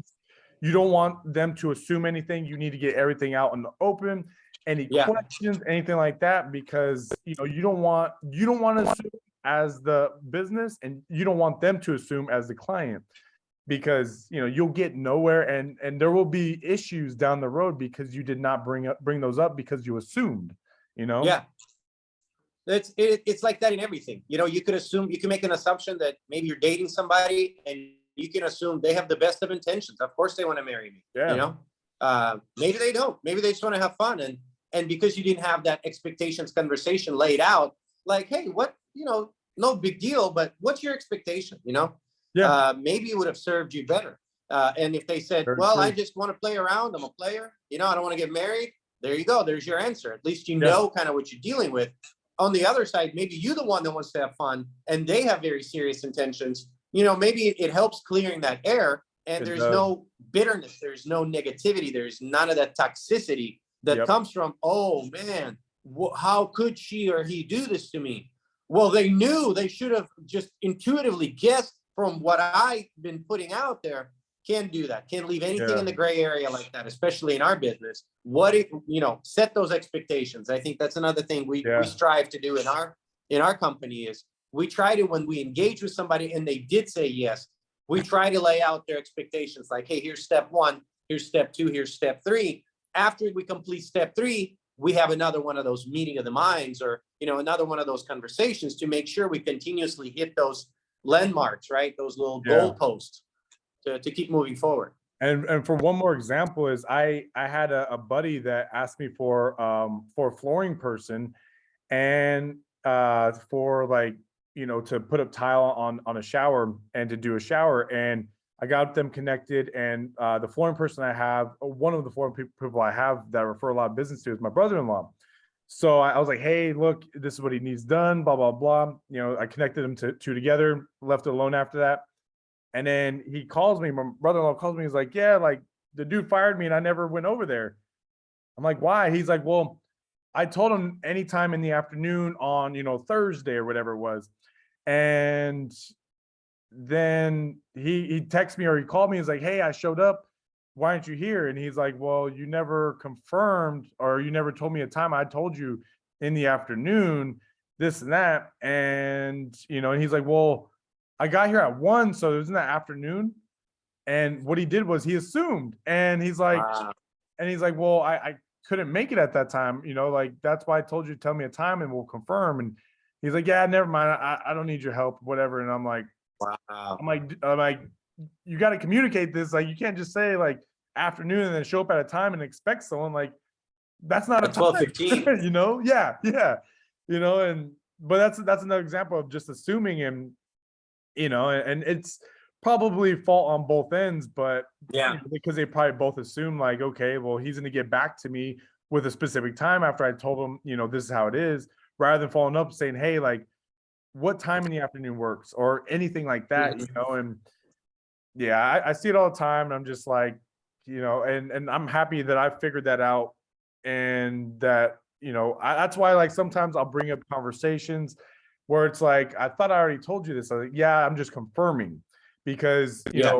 you don't want them to assume anything. You need to get everything out in the open. Any Yeah. questions, anything like that, because you don't want to assume as the business, and you don't want them to assume as the client, because you'll get nowhere, and there will be issues down the road because you did not bring those up because you assumed. Yeah. It's like that in everything. You could assume, you can make an assumption that maybe you're dating somebody and you can assume they have the best of intentions. Of course they want to marry me. Yeah. Maybe they don't. Maybe they just want to have fun. And because you didn't have that expectations conversation laid out, like, hey, what, no big deal, but what's your expectation? Yeah. Maybe it would have served you better. And if they said, Very well, true. I just want to play around, I'm a player, I don't want to get married. There you go. There's your answer. At least Yeah. know kind of what you're dealing with. On the other side, maybe you're the one that wants to have fun and they have very serious intentions. Maybe it helps clearing that air, and It there's does. no bitterness, there's no negativity, there's none of that toxicity that Yep. comes from, oh man, how could she or he do this to me? Well, they knew, they should have just intuitively guessed from what I've been putting out there. Can't do that. Can't leave anything Yeah. in the gray area like that, especially in our business. Set those expectations. I think that's another thing we Yeah. strive to do in our company is we try to, when we engage with somebody and they did say yes, we try to lay out their expectations. Like, hey, here's step 1, here's step 2, here's step 3. After we complete step 3, we have another one of those meeting of the minds, or, another one of those conversations to make sure we continuously hit those landmarks, right? Those little Yeah. goalposts to keep moving forward. And for one more example is I had a buddy that asked me for a flooring person, and for like to put up tile on a shower and to do a shower, and I got them connected, and the flooring person I have, one of the flooring people I have that I refer a lot of business to, is my brother-in-law. So I was like, hey, look, this is what he needs done, blah blah blah. I connected them to two together, left it alone after that. And then he calls me, my brother-in-law calls me, he's like, yeah, like the dude fired me and I never went over there. I'm like, why? He's like, well, I told him anytime in the afternoon on, Thursday or whatever it was. And then he texted me, or he called me, he's like, hey, I showed up. Why aren't you here? And he's like, well, you never confirmed, or you never told me a time. I told you in the afternoon, this and that. And, and he's like, well, I got here at 1, so it was in the afternoon. And what he did was he assumed, and he's like, Wow. well, I couldn't make it at that time, like that's why I told you to tell me a time and we'll confirm. And he's like, yeah, never mind, I don't need your help, whatever. And I'm like, Wow. you got to communicate this. Like, you can't just say like afternoon and then show up at a time and expect someone, like, that's not a At time. 12:15. Yeah. And but that's another example of just assuming. And and it's probably fault on both ends, but Yeah. because they probably both assume like, okay, well, he's going to get back to me with a specific time after I told him, this is how it is, rather than following up saying, hey, like, what time in the afternoon works or anything like that, and yeah, I see it all the time. And I'm just like, and I'm happy that I figured that out, and that, that's why, like, sometimes I'll bring up conversations where it's like, I thought I already told you this. I'm like, yeah, I'm just confirming because, Yeah.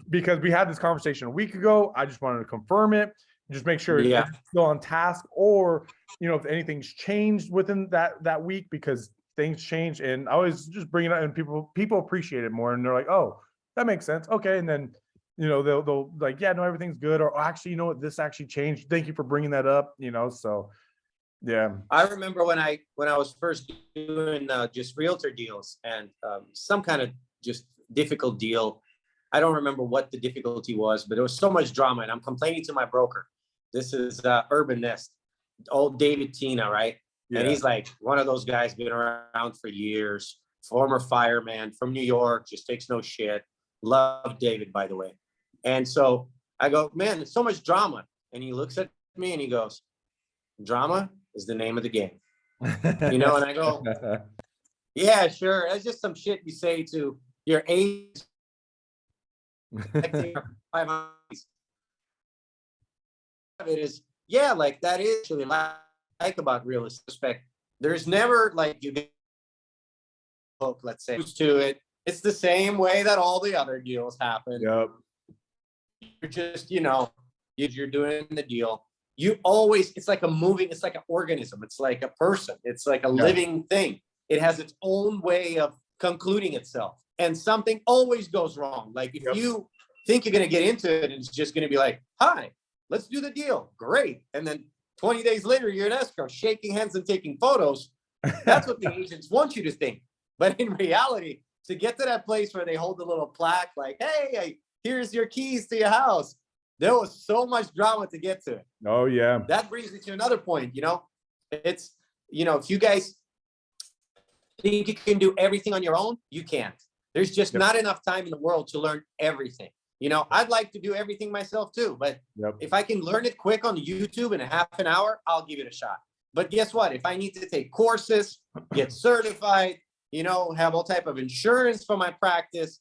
because we had this conversation a week ago. I just wanted to confirm it, just make sure Yeah. it's still on task, or, if anything's changed within that week, because things change. And I always just bring it up, and people appreciate it more, and they're like, oh, that makes sense. Okay. And then, they'll like, yeah, no, everything's good. Or, "Oh, actually, you know what? This actually changed. Thank you for bringing that up." So yeah. I remember when I was first doing just realtor deals, and some kind of just difficult deal. I don't remember what the difficulty was, but there was so much drama, and I'm complaining to my broker. This is Urban Nest, old David Tina, right? And Yeah. he's like one of those guys, been around for years, former fireman from New York, just takes no shit. Love David, by the way. And so I go, man, there's so much drama. And he looks at me and he goes, drama is the name of the game. And I go, yeah, sure. That's just some shit you say to your age. It is, yeah, like that is actually like about real estate. There's never like you get hook, let's say, to it. It's the same way that all the other deals happen. Yep. You're just, you're doing the deal. You always, it's like an organism. It's like a person. It's like a living thing. It has its own way of concluding itself. And something always goes wrong. Like if you think you're going to get into it, and it's just going to be like, hi, let's do the deal. Great. And then 20 days later, you're in escrow, shaking hands and taking photos. That's what the agents want you to think. But in reality, to get to that place where they hold the little plaque like, hey, here's your keys to your house. There was so much drama to get to it. Oh, yeah. That brings me to another point, it's, if you guys think you can do everything on your own, you can't. There's just not enough time in the world to learn everything. I'd like to do everything myself too, but if I can learn it quick on YouTube in a half an hour, I'll give it a shot. But guess what? If I need to take courses, get certified, have all type of insurance for my practice,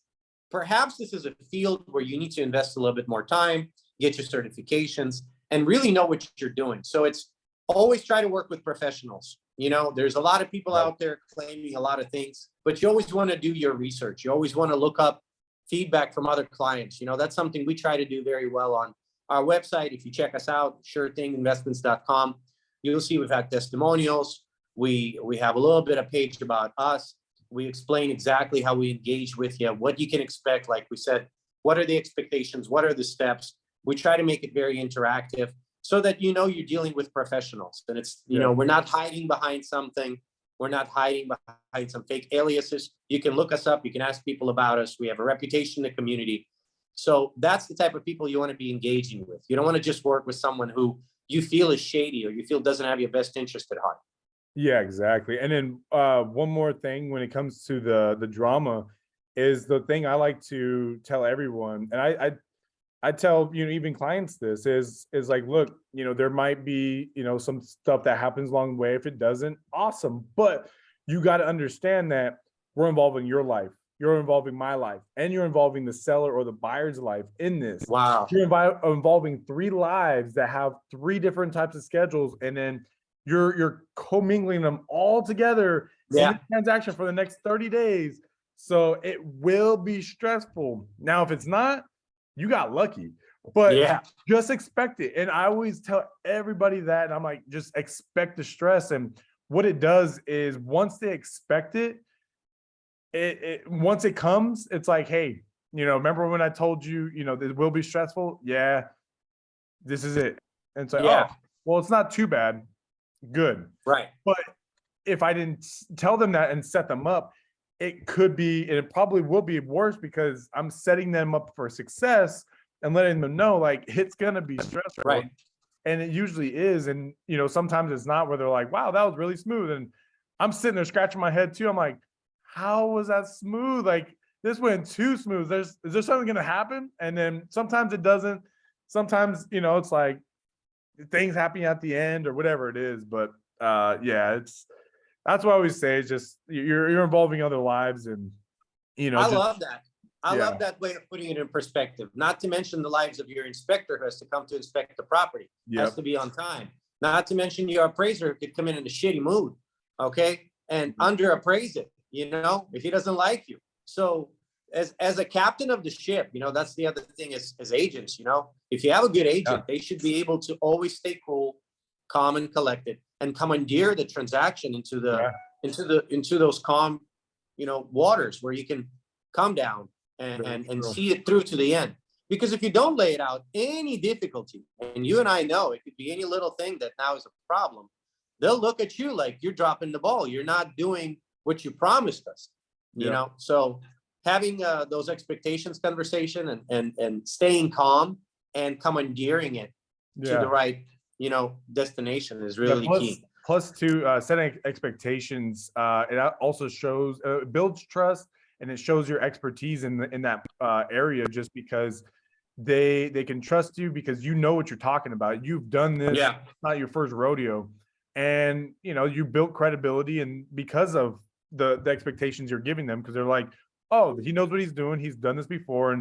perhaps this is a field where you need to invest a little bit more time, get your certifications, and really know what you're doing. So it's always try to work with professionals. There's a lot of people out there claiming a lot of things, but you always want to do your research. You always want to look up feedback from other clients. That's something we try to do very well on our website. If you check us out, surethinginvestments.com, you'll see we've had testimonials. We have a little bit of page about us. We explain exactly how we engage with you, what you can expect. Like we said, what are the expectations? What are the steps? We try to make it very interactive so that you're dealing with professionals. And it's, we're not hiding behind something. We're not hiding behind some fake aliases. You can look us up. You can ask people about us. We have a reputation in the community. So that's the type of people you want to be engaging with. You don't want to just work with someone who you feel is shady or you feel doesn't have your best interest at heart. Yeah, exactly. And then one more thing when it comes to the drama is the thing I like to tell everyone, and I tell even clients this is like, look, there might be some stuff that happens along the way. If it doesn't, awesome, but you got to understand that we're involving your life, you're involving my life, and you're involving the seller or the buyer's life in this. Wow. You're involving 3 lives that have 3 different types of schedules, and then you're commingling them all together in the transaction for the next 30 days. So it will be stressful. Now, if it's not, you got lucky, but just expect it. And I always tell everybody that, and I'm like, just expect the stress. And what it does is once they expect it, once it comes, it's like, hey, remember when I told you, it will be stressful? Yeah, this is it. And it's like, oh, well, it's not too bad. Good. Right. But if I didn't tell them that and set them up, it could be, and it probably will be worse because I'm setting them up for success and letting them know like it's going to be stressful. Right. And it usually is. And, sometimes it's not, where they're like, wow, that was really smooth. And I'm sitting there scratching my head too. I'm like, how was that smooth? Like, this went too smooth. Is there something going to happen? And then sometimes it doesn't. Sometimes, it's like things happen at the end or whatever it is. But yeah, that's what I always say. It's just you're involving other lives, and I just love that. I yeah, love that way of putting it in perspective. Not to mention the lives of your inspector who has to come to inspect the property, has yep, to be on time. Not to mention your appraiser who could come in a shitty mood, okay, and under appraise it. If he doesn't like you. So as a captain of the ship, that's the other thing as agents. If you have a good agent, they should be able to always stay cool, calm, and collected, and commandeer the transaction into yeah, those calm, waters where you can calm down very and true. see it through to the end. Because if you don't lay it out, any difficulty, and you and I know it could be any little thing that now is a problem, they'll look at you like you're dropping the ball. You're not doing what you promised us. Yeah, So having those expectations conversation and staying calm and commandeering it to the yeah. right, destination is Yeah, really key. plus two, setting expectations. It also shows, builds trust, and it shows your expertise in that area. Just because they can trust you because you know what you're talking about. You've done this. Yeah. It's not your first rodeo, and you built credibility, and because of the expectations you're giving them, because they're like, oh, he knows what he's doing. He's done this before,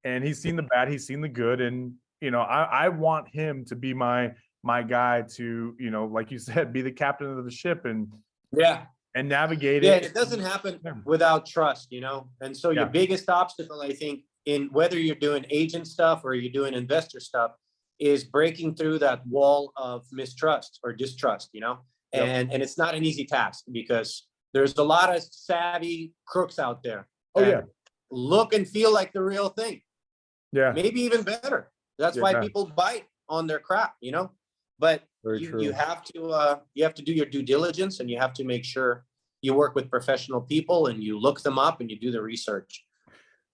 and he's seen the bad, he's seen the good, and I want him to be my guy to, like you said, be the captain of the ship and Yeah. navigate Yeah, it. and it doesn't happen Yeah. without trust, And so your Yeah. biggest obstacle, I think, in whether you're doing agent stuff or you're doing investor stuff, is breaking through that wall of mistrust or distrust, Yep. And it's not an easy task because there's a lot of savvy crooks out there Oh yeah. that look and feel like the real thing, Yeah. maybe even better. That's why Yeah. people bite on their crap, But Very you true. have to do your due diligence, and you have to make sure you work with professional people and you look them up and you do the research.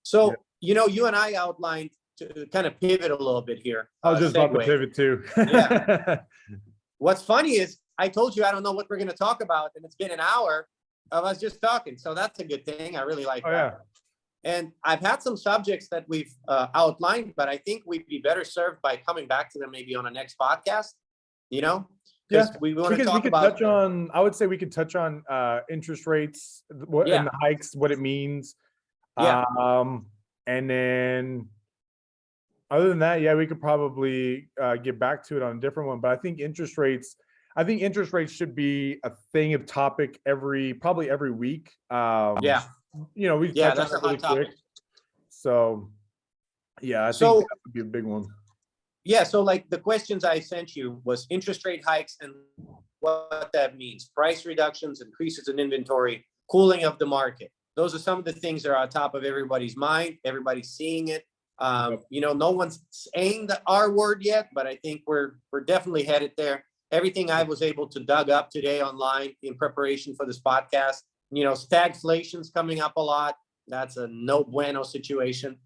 So, you and I outlined to kind of pivot a little bit here. I was just about to segue. pivot too. Yeah. What's funny is I told you I don't know what we're going to talk about, and it's been an hour of us just talking. So that's a good thing. I really like Oh that. yeah. And I've had some subjects that we've outlined, but I think we'd be better served by coming back to them maybe on a next podcast. Yeah. Because we want to Because we talk could about. touch on, I would say we could touch on interest rates, what and Yeah. the hikes, what it means. Yeah. And then other than that, yeah, we could probably get back to it on a different one. But I think interest rates should be a thing of topic probably every week. Yeah. We Yeah, touch that's on a it really hot topic. quick. So yeah, I think So that would be a big one. yeah, so like the questions I sent you was interest rate hikes and what that means, price reductions, increases in inventory, cooling of the market. Those are some of the things that are on top of everybody's mind. Everybody's seeing it. No one's saying the R word yet, but I think we're definitely headed there. Everything I was able to dug up today online in preparation for this podcast, stagflation's coming up a lot. That's a no bueno situation.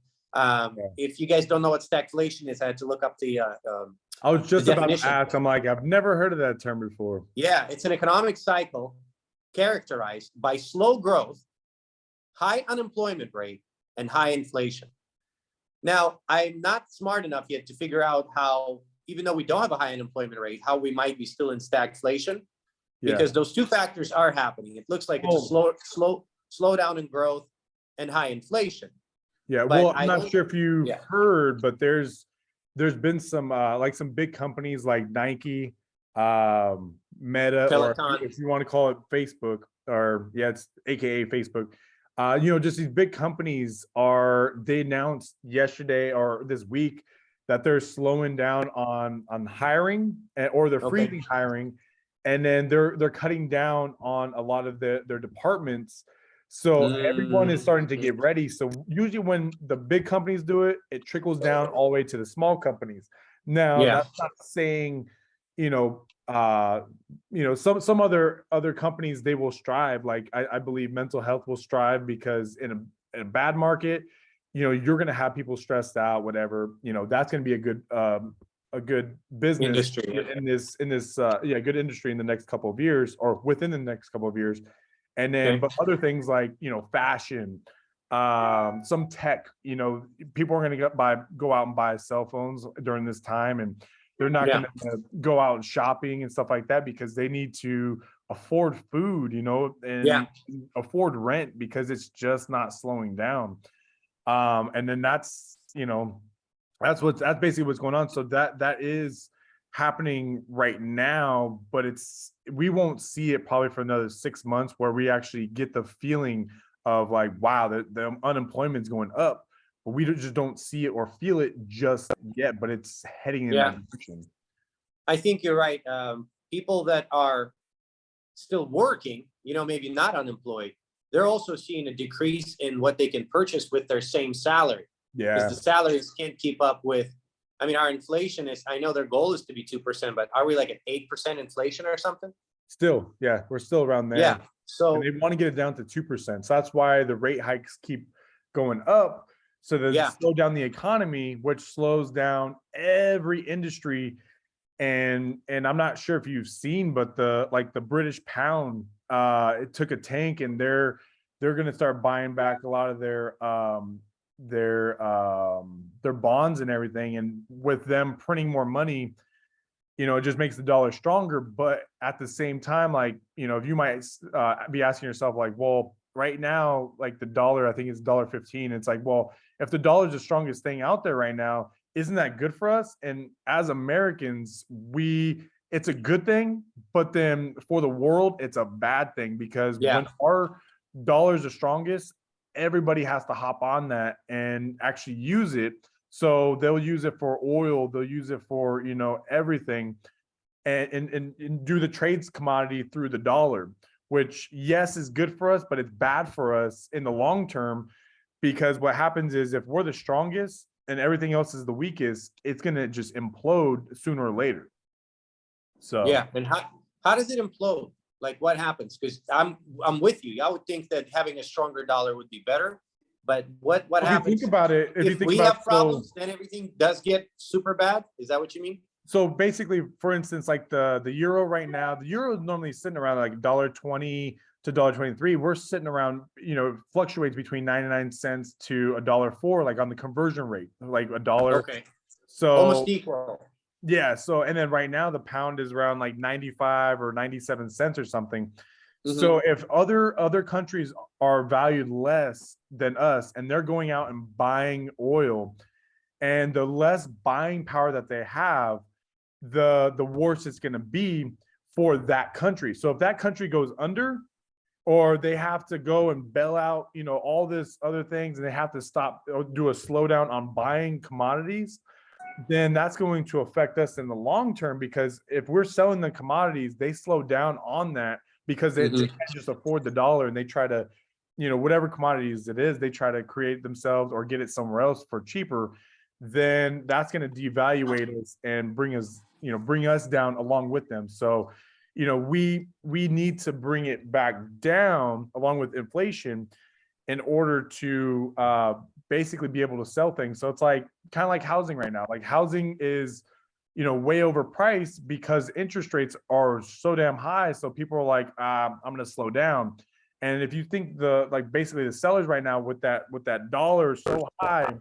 If you guys don't know what stagflation is, I had to look up the I was just about to definition. ask. I'm like, I've never heard of that term before. Yeah, it's an economic cycle characterized by slow growth, high unemployment rate, and high inflation. Now, I'm not smart enough yet to figure out how, even though we don't have a high unemployment rate, how we might be still in stagflation, Yeah. because those two factors are happening. It looks like it's a slow down in growth and high inflation. Yeah, But well, I I'm not don't- sure if you've Yeah. heard, but there's been some like some big companies like Nike, Meta, Peloton. or if you want to call it Facebook, or yeah, it's AKA Facebook. Just these big companies they announced yesterday or this week that they're slowing down on hiring, or they're Okay. freezing hiring, and then they're cutting down on a lot of their departments. So everyone is starting to get ready. So usually when the big companies do it, it trickles down all the way to the small companies. Now, Yeah. that's not saying, some other companies, they will strive. Like I believe mental health will strive, because in a bad market, you're going to have people stressed out, whatever. That's going to be a good business Industry, yeah. in this good industry in the next couple of years, or within the next couple of years. And then, Okay. but other things like, fashion, some tech, you know, people are going to go out and buy cell phones during this time, and they're not Yeah. going to go out shopping and stuff like that because they need to afford food, you know, Yeah. and afford rent because it's just not slowing down. And then that's, you know, that's basically what's going on. So that is happening right now, but we won't see it probably for another 6 months where we actually get the feeling of like, wow, the unemployment's going up, but we just don't see it or feel it just yet, but it's heading in that Yeah. direction. I think you're right. People that are still working, you know, maybe not unemployed, they're also seeing a decrease in what they can purchase with their same salary, because Yeah, the salaries can't keep up with. I mean, our inflation is, I know their goal is to be 2%, but are we like at 8% inflation or something? still, yeah, we're still around there. Yeah. And they So, want to get it down to 2%. So that's why the rate hikes keep going up. So that yeah. slow down the economy, which slows down every industry. And I'm not sure if you've seen, but the British pound, it took a tank, and they're gonna start buying back a lot of their bonds and everything. And with them printing more money, you know, it just makes the dollar stronger. But at the same time, like, you know, if you might be asking yourself, like, well, right now, like the dollar, I think it's $1.15. It's like, well, if the dollar is the strongest thing out there right now, isn't that good for us? And as Americans, it's a good thing, but then for the world, it's a bad thing because Yeah. when our dollar is the strongest, everybody has to hop on that and actually use it. So they'll use it for oil, they'll use it for, you know, everything, and do the trades commodity through the dollar, which yes is good for us, but it's bad for us in the long term, because what happens is if we're the strongest and everything else is the weakest, it's gonna just implode sooner or later. So Yeah. And how does it implode? Like what happens? Because I'm with you. I would think that having a stronger dollar would be better. But what if you think happens about it, if you if think we about have problems, then everything does get super bad? Is that what you mean? so basically, for instance, like the euro right now, the euro is normally sitting around like $1.20 to $1.23. We're sitting around, you know, fluctuates between 99 cents to $1.04, like on the conversion rate, like a dollar. Okay. Almost So equal. yeah, so and then right now the pound is around like 95 or 97 cents or something. Hmm. So if other countries are valued less than us and they're going out and buying oil, and the less buying power that they have, the worse it's going to be for that country. So if that country goes under, or they have to go and bail out, you know, all this other things, and they have to stop or do a slowdown on buying commodities, then that's going to affect us in the long term, because if we're selling the commodities, they slow down on that because they Hmm. can't just afford the dollar, and they try to, you know, whatever commodities it is, they try to create themselves or get it somewhere else for cheaper. Then that's going to devaluate us and bring us down along with them. So, you know, we need to bring it back down along with inflation in order to basically be able to sell things. So it's like kind of like housing right now. Like housing is, you know, way overpriced because interest rates are so damn high. So people are like, I'm going to slow down. And if you think basically the sellers right now with that dollar so high,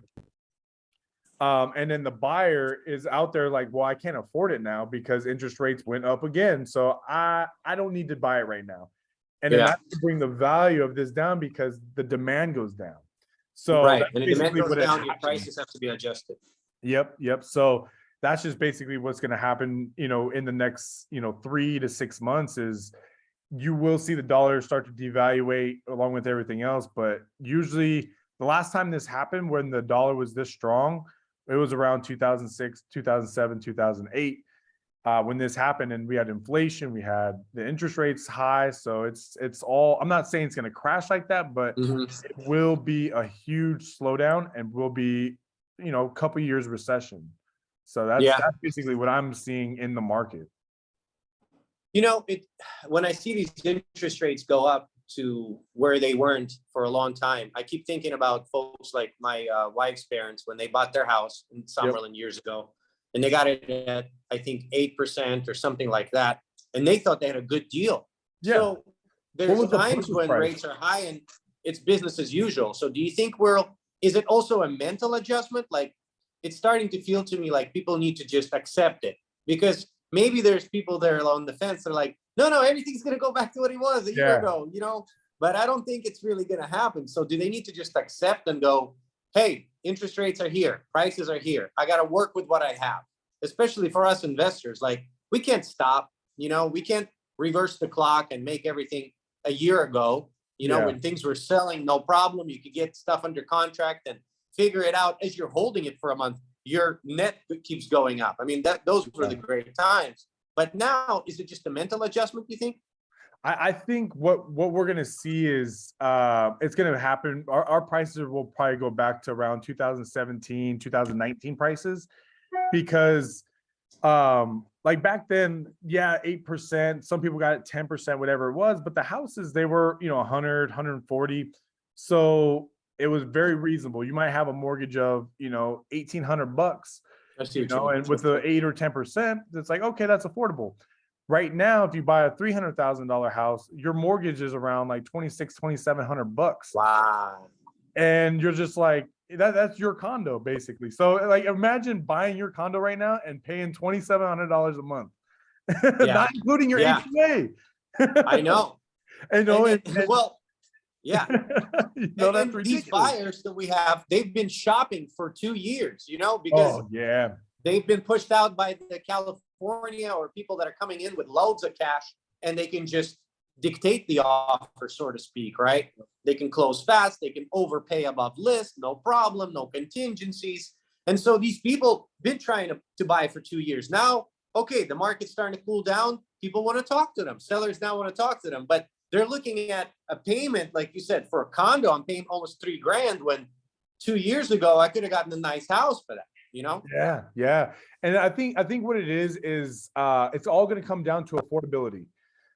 and then the buyer is out there like, well, I can't afford it now because interest rates went up again. So I don't need to buy it right now. And then Yeah. that's to bring the value of this down because the demand goes down. So Right. that's And the demand basically goes what it down, your happens. prices have to be adjusted. Yep, yep. So that's just basically what's going to happen, you know, in the next, you know, 3 to 6 months is you will see the dollar start to devaluate along with everything else. But usually the last time this happened when the dollar was this strong, it was around 2006, 2007, 2008, when this happened, and we had inflation, we had the interest rates high. So it's all, I'm not saying it's going to crash like that, but Hmm. it will be a huge slowdown and will be, you know, a couple years recession. So Yeah. that's basically what I'm seeing in the market. You know, when I see these interest rates go up to where they weren't for a long time, I keep thinking about folks like my wife's parents when they bought their house in Yep. Summerlin years ago, and they got it at I think 8% or something like that, and they thought they had a good deal. Yeah. So What there's was the times purchase when price? rates are high and it's business as usual. So do you think is it also a mental adjustment? Like, it's starting to feel to me like people need to just accept it, because maybe there's people there on the fence that are like, no, everything's going to go back to what it was a year Yeah. ago, but I don't think it's really going to happen. So do they need to just accept and go, hey, interest rates are here, prices are here, I got to work with what I have, especially for us investors. Like, we can't stop, we can't reverse the clock and make everything a year ago, Yeah. when things were selling, no problem. You could get stuff under contract and figure it out as you're holding it for a month. Your net keeps going up. I mean, those were the great times. But now, is it just a mental adjustment, you think? I think what we're gonna see is it's gonna happen. Our prices will probably go back to around 2017, 2019 prices, because like back then, yeah, 8%, some people got it 10%, whatever it was, but the houses, they were 100, 140. So it was very reasonable. You might have a mortgage of $1,800, I see what you mean. and with the 8 or 10%, it's like, okay, that's affordable. Right now, if you buy a $300,000 house, your mortgage is around like $2,600-$2,700, Wow. and you're just like, that's your condo basically. So like, imagine buying your condo right now and paying $2,700 a month, Yeah. not including your Yeah. HOA. I know. Well, yeah. That's And these ridiculous. buyers that we have, they've been shopping for 2 years, because Oh yeah, they've been pushed out by the California or people that are coming in with loads of cash, and they can just dictate the offer, so to speak, right? They can close fast, they can overpay above list, no problem, no contingencies. And so these people been trying to buy for 2 years. Now, okay, the market's starting to cool down. People want to talk to them. Sellers now want to talk to them, but they're looking at a payment, like you said, for a condo. I'm paying almost $3,000 when 2 years ago I could have gotten a nice house for that. Yeah. And I think what it is it's all going to come down to affordability.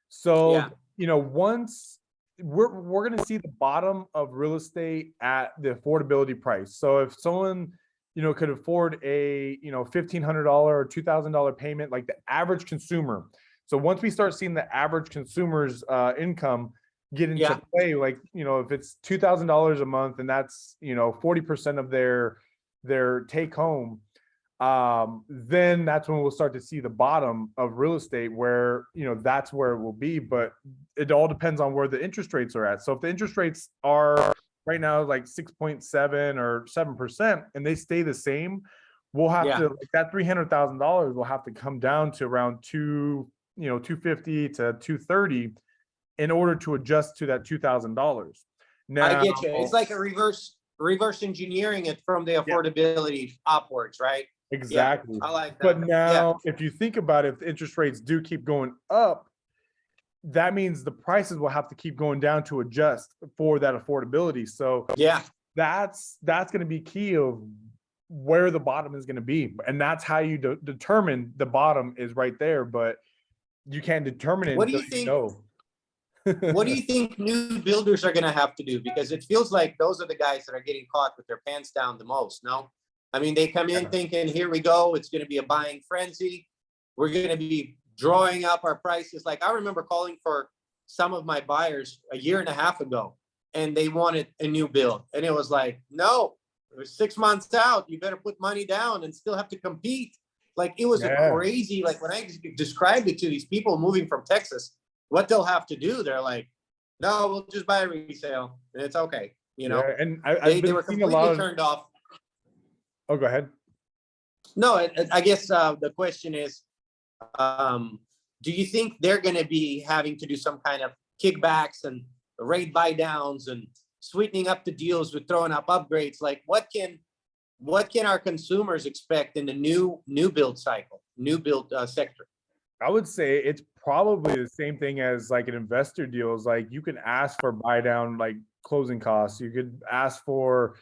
So, Yeah. Once we're going to see the bottom of real estate at the affordability price. So if someone, could afford a, $1,500 or $2,000 payment, like the average consumer. So once we start seeing the average consumer's income get into play, like, if it's $2,000 a month and that's, 40% of their take home, then that's when we'll start to see the bottom of real estate, where that's where it will be. But it all depends on where the interest rates are at. So if the interest rates are right now like 6.7 or 7% and they stay the same, we'll have to, like, that $300,000 will have to come down to around 250 to 230 in order to adjust to that $2,000. Now, I get you. It's like a reverse engineering it from the affordability upwards, right? Exactly. I like that. But now, if you think about it, if the interest rates do keep going up, that means the prices will have to keep going down to adjust for that affordability. So that's going to be key of where the bottom is going to be, and that's how you determine the bottom is right there. But you can't determine it. What do you think? What do you think new builders are going to have to do? Because it feels like those are the guys that are getting caught with their pants down the most. No, I mean, they come in thinking, here we go, it's going to be a buying frenzy. We're going to be drawing up our prices. Like, I remember calling for some of my buyers a year and a half ago, and they wanted a new build. And it was like, no, it was 6 months out. You better put money down and still have to compete. Like, it was a crazy, like, when I described it to these people moving from Texas, what they'll have to do, they're like, no, we'll just buy a resale and it's okay. And they were completely turned off. Oh, go ahead. No, I guess the question is, do you think they're going to be having to do some kind of kickbacks and rate buy downs and sweetening up the deals with throwing up upgrades? Like, what can our consumers expect in the new build cycle, new build sector? I would say it's probably the same thing as like an investor deals. Like, you can ask for buy down, like closing costs. You could ask for,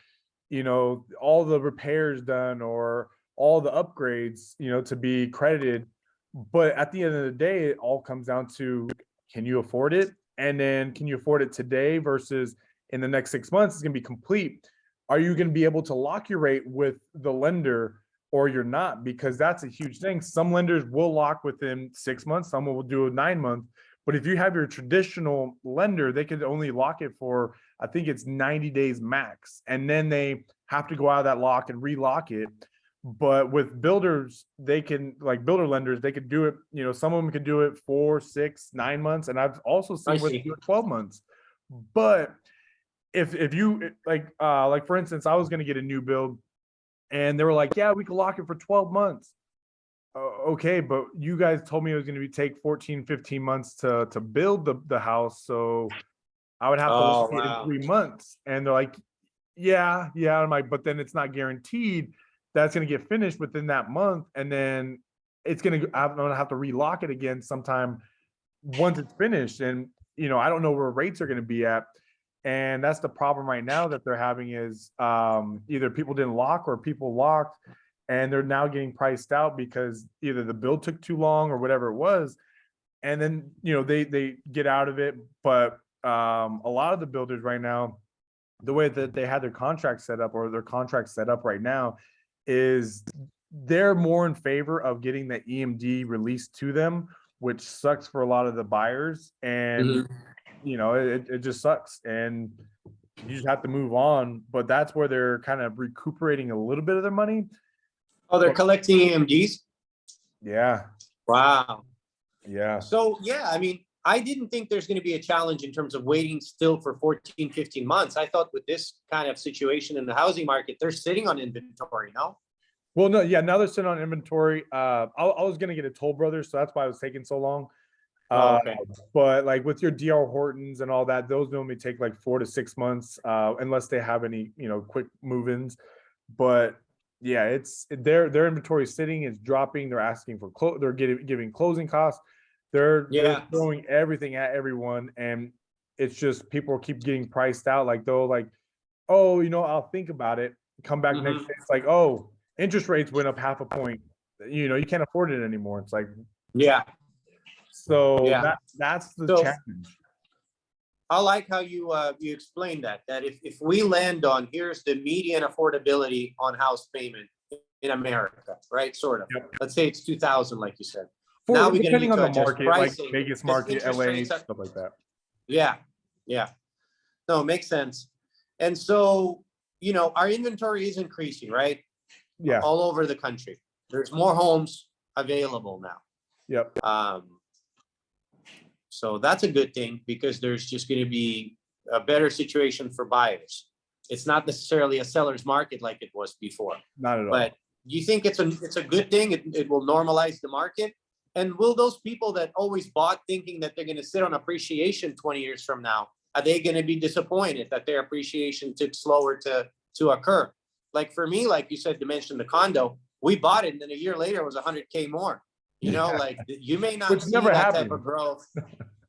all the repairs done or all the upgrades, to be credited. But at the end of the day, it all comes down to, can you afford it? And then, can you afford it today versus in the next 6 months, it's going to be complete. Are you going to be able to lock your rate with the lender, or you're not? Because that's a huge thing. Some lenders will lock within 6 months, some will do a 9 month. But if you have your traditional lender, they could only lock it for I think it's 90 days max. And then they have to go out of that lock and relock it. But with builders, they can, like builder lenders, they could do it, you know, some of them could do it 4, 6, 9 months. And I've also I seen where they see. do it 12 months. But if you like for instance, I was gonna get a new build and they were like, yeah, we could lock it for 12 months. Okay, but you guys told me it was going to take 14, 15 months to build the house. So I would have to lock Oh, it in wow. 3 months. And they're like, yeah. I'm like, but then it's not guaranteed that's going to get finished within that month. And then I'm going to have to relock it again sometime once it's finished. And, you know, I don't know where rates are going to be at. And that's the problem right now that they're having is either people didn't lock or people locked and they're now getting priced out because either the build took too long or whatever it was. And then, you know, they get out of it. But a lot of the builders right now, the way that they had their contract set up or their contract set up right now is they're more in favor of getting the EMD released to them, which sucks for a lot of the buyers. And, Mhm. you know, it just sucks. And you just have to move on. But that's where they're kind of recuperating a little bit of their money. Oh, they're collecting EMDs? Yeah. Wow. Yeah. So, yeah, I mean, I didn't think there's going to be a challenge in terms of waiting still for 14, 15 months. I thought with this kind of situation in the housing market, they're sitting on inventory now. Well, no, yeah, now they're sitting on inventory. I was gonna get a Toll Brothers, so that's why it was taking so long. Oh, Uh, okay. but like with your DR Hortons and all that, those normally take like 4 to 6 months, unless they have any, you know, quick move-ins. But yeah, it's their inventory is sitting, it's dropping. They're asking for they're giving closing costs. They're Yeah. throwing everything at everyone, and it's just people keep getting priced out. Like they'll like, oh, you know, I'll think about it. Come back next Mhm. day, it's like, oh, interest rates went up half a point. You know, you can't afford it anymore. It's like, Yeah. so Yeah. that's the So challenge. I like how you explained that if we land on here's the median affordability on house payment in America, right? Sort of. Yep. Let's say it's 2,000, like you said. For Now we're going to depending need on to the adjust market, like pricing Vegas because market, interest LA, rates are. stuff like that. Yeah. Yeah. No, it makes sense. And so, you know, our inventory is increasing, right? Yeah. All over the country. There's more homes available now. Yep. So that's a good thing because there's just going to be a better situation for buyers. It's not necessarily a seller's market like it was before. Not at all. But do you think it's a good thing? It will normalize the market? And will those people that always bought thinking that they're going to sit on appreciation 20 years from now, are they going to be disappointed that their appreciation took slower to occur? Like for me, like you said, to mention the condo, we bought it and then a year later it was 100K more. You know, like you may not Which see never that happened. type of growth,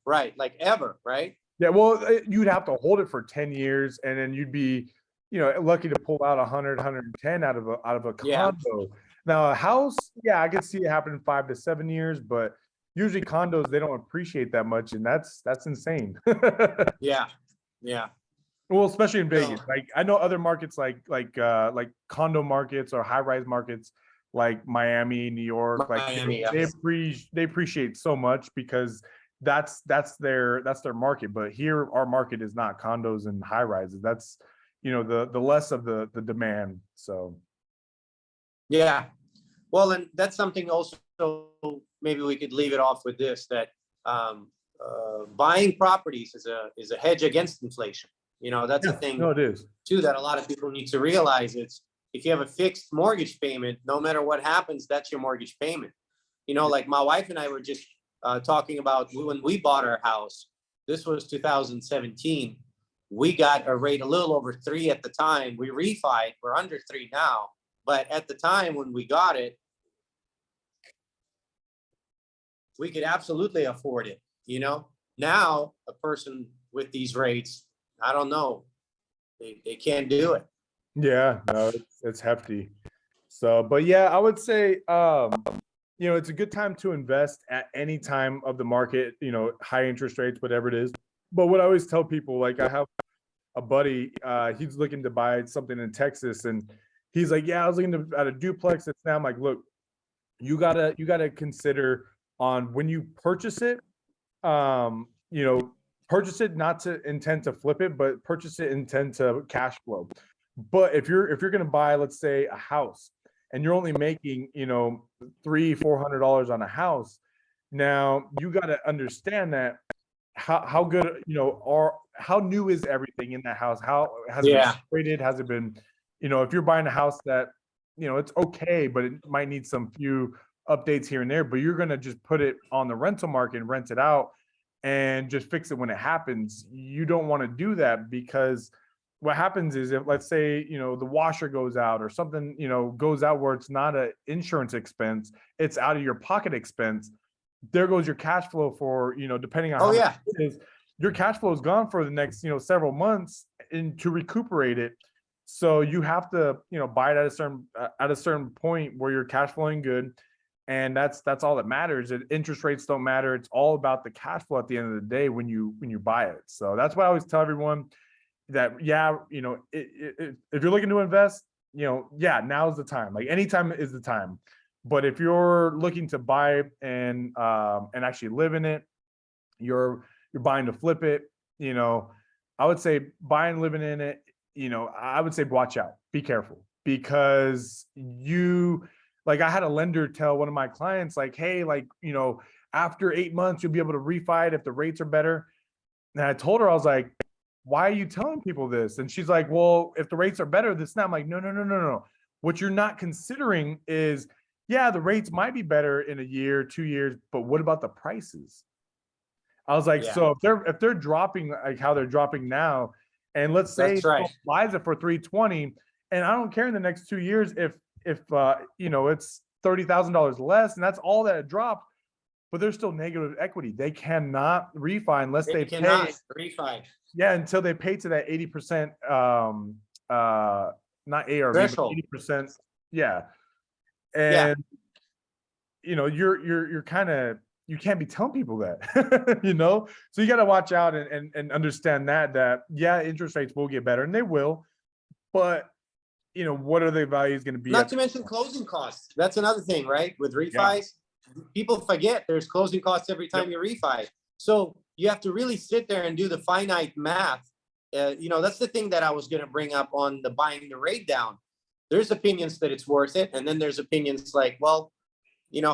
right? Like ever, right? Yeah, well, you'd have to hold it for 10 years and then you'd be, you know, lucky to pull out 100, 110 out of a Yeah. condo. Now a house, yeah, I could see it happen in 5 to 7 years, but usually condos they don't appreciate that much, and that's insane. Yeah. Yeah. Well, especially in Vegas. No. Like I know other markets like condo markets or high-rise markets like Miami, New York, like Miami, they appreciate so much because that's their market. But here our market is not condos and high rises. That's, you know, the less of the demand. So Yeah. Well, and that's something also, maybe we could leave it off with this, that buying properties is a hedge against inflation. You know, that's a thing no, it is. too, that a lot of people need to realize. It's if you have a fixed mortgage payment, no matter what happens, that's your mortgage payment. You know, like my wife and I were just talking about when we bought our house, this was 2017. We got a rate a little over 3 at the time. We refied, we're under 3 now. But at the time when we got it, we could absolutely afford it. You know, now a person with these rates, I don't know, they can't do it. Yeah, no, it's hefty. So, but yeah, I would say, you know, it's a good time to invest at any time of the market, you know, high interest rates, whatever it is. But what I always tell people, like I have a buddy, he's looking to buy something in Texas and he's like, yeah, I was looking at a duplex. It's now I'm like, look, you gotta consider on when you purchase it, you know, purchase it not to intend to flip it, but purchase it intend to cash flow. But if you're gonna buy, let's say, a house, and you're only making, $300-400 on a house, now you got to understand that how good, or how new is everything in that house? How has it been Yeah. rated? Has it been, if you're buying a house that, it's okay, but it might need some few updates here and there, but you're gonna just put it on the rental market and rent it out and just fix it when it happens. You don't want to do that, because what happens is, if, let's say, the washer goes out or something, goes out where it's not an insurance expense, it's out of your pocket expense. There goes your cash flow for, depending on Oh how much yeah. it is, your cash flow is gone for the next, several months, and to recuperate it. So you have to, buy it at a certain point where you're cash flowing good. And that's all that matters. Interest rates don't matter. It's all about the cash flow at the end of the day when you buy it. So that's why I always tell everyone that, yeah, if you're looking to invest, yeah, now's the time. Like, anytime is the time. But if you're looking to buy and actually live in it, you're buying to flip it, I would say buying, living in it, I would say watch out, be careful, because like, I had a lender tell one of my clients, like, hey, like, after 8 months, you'll be able to refi it if the rates are better. And I told her, I was like, why are you telling people this? And she's like, well, if the rates are better, this now. I'm like, no, no, no, no, no. What you're not considering is, yeah, the rates might be better in a year, 2 years, but what about the prices? I was like, Yeah. so if they're dropping like how they're dropping now, and let's say That's right. someone buys it for 320, and I don't care in the next 2 years if it's $30,000 less, and that's all that it dropped, but there's still negative equity. They cannot refi unless They they cannot pay. refi. Yeah, until they pay to that 80%, not ARV, but Threshold. 80%. Yeah. Yeah. And you're kind of, you can't be telling people that, so you got to watch out and understand that, yeah, interest rates will get better, and they will, but what are the values going to be Not at? to mention closing costs. That's another thing, right? With Yeah. refis, people forget there's closing costs every time you refi. So you have to really sit there and do the finite math. That's the thing that I was going to bring up on the buying the rate down. There's opinions that it's worth it, and then there's opinions like, well,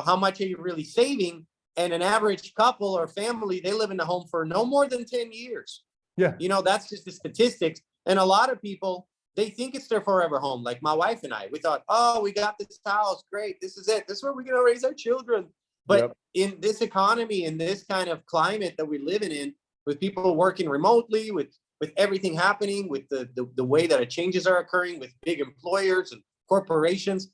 how much are you really saving? And an average couple or family, they live in the home for no more than 10 years. Yeah. That's just the statistics. And a lot of people, they think it's their forever home. Like my wife and I, we thought, oh, we got this house. Great. This is it. This is where we're going to raise our children. But Yep. in this economy, in this kind of climate that we're living in, with people working remotely, with everything happening, with the way that changes are occurring with big employers and corporations,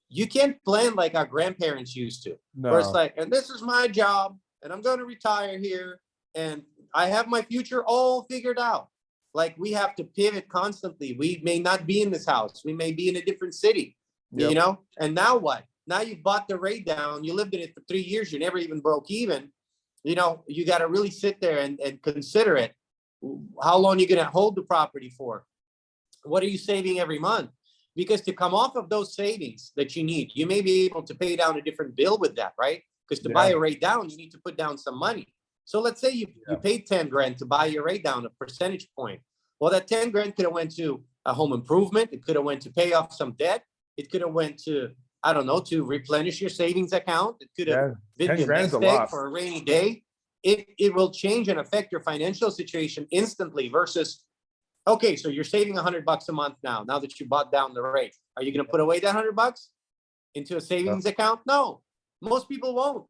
you can't plan like our grandparents used to. Where it's No. like, and this is my job, and I'm going to retire here, and I have my future all figured out. Like, we have to pivot constantly. We may not be in this house. We may be in a different city, Yep. And now what? Now you bought the rate down. You lived in it for 3 years. You never even broke even. You got to really sit there and consider it. How long are you going to hold the property for? What are you saving every month? Because to come off of those savings that you need, you may be able to pay down a different bill with that, right? Because to buy a rate down, you need to put down some money. So let's say you paid 10 grand to buy your rate down, a percentage point. Well, that 10 grand could have went to a home improvement. It could have went to pay off some debt. It could have went to, I don't know, to replenish your savings account. It could have been 10 your grand's nest a egg lot. for a rainy day. It will change and affect your financial situation instantly versus, okay, so you're saving $100 a month now that you bought down the rate. Are you going to put away that $100 into a savings account? No, most people won't.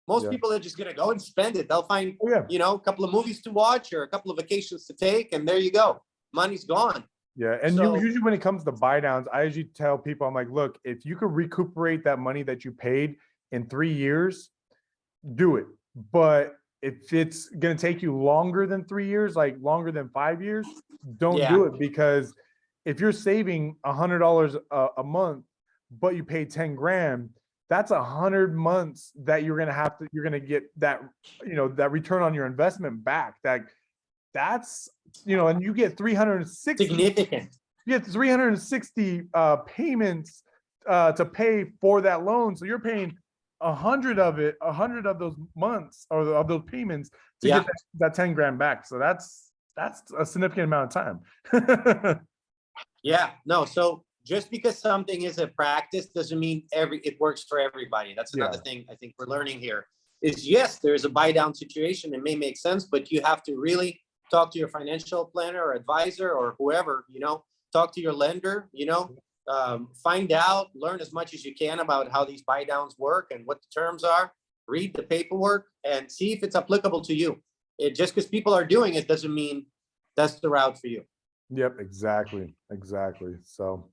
Most people are just going to go and spend it. They'll find, a couple of movies to watch or a couple of vacations to take, and there you go. Money's gone. Yeah. And So- usually when it comes to buy downs, I usually tell people, I'm like, look, if you could recuperate that money that you paid in 3 years, do it. But if it's going to take you longer than 3 years, like longer than 5 years, don't do it. Because if you're saving $100 a month, but you pay 10 grand, that's 100 months that you're going to get that, that return on your investment back. That's, and you get 360 significant. You get 360 payments to pay for that loan. So you're paying 100 of those months or of those payments to Yeah. get that 10 grand back. So that's a significant amount of time. Yeah, no, so just because something is a practice doesn't mean it works for everybody. That's another Yeah. thing I think we're learning here is yes, there's a buy down situation. It may make sense, but you have to really talk to your financial planner or advisor or whoever, talk to your lender, find out, learn as much as you can about how these buy downs work and what the terms are, read the paperwork and see if it's applicable to you. Just because people are doing it doesn't mean that's the route for you. Yep, exactly. So,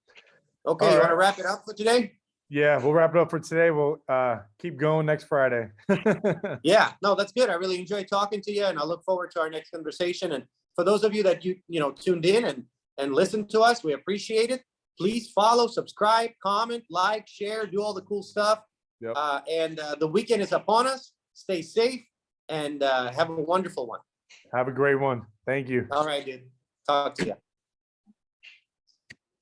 Okay, all you want to right. wrap it up for today? Yeah, we'll wrap it up for today. We'll keep going next Friday. Yeah, no, that's good. I really enjoyed talking to you, and I look forward to our next conversation. And for those of you that tuned in and listened to us, we appreciate it. Please follow, subscribe, comment, like, share, do all the cool stuff. Yep. And the weekend is upon us. Stay safe and have a wonderful one. Have a great one. Thank you. All right, dude. Talk to you.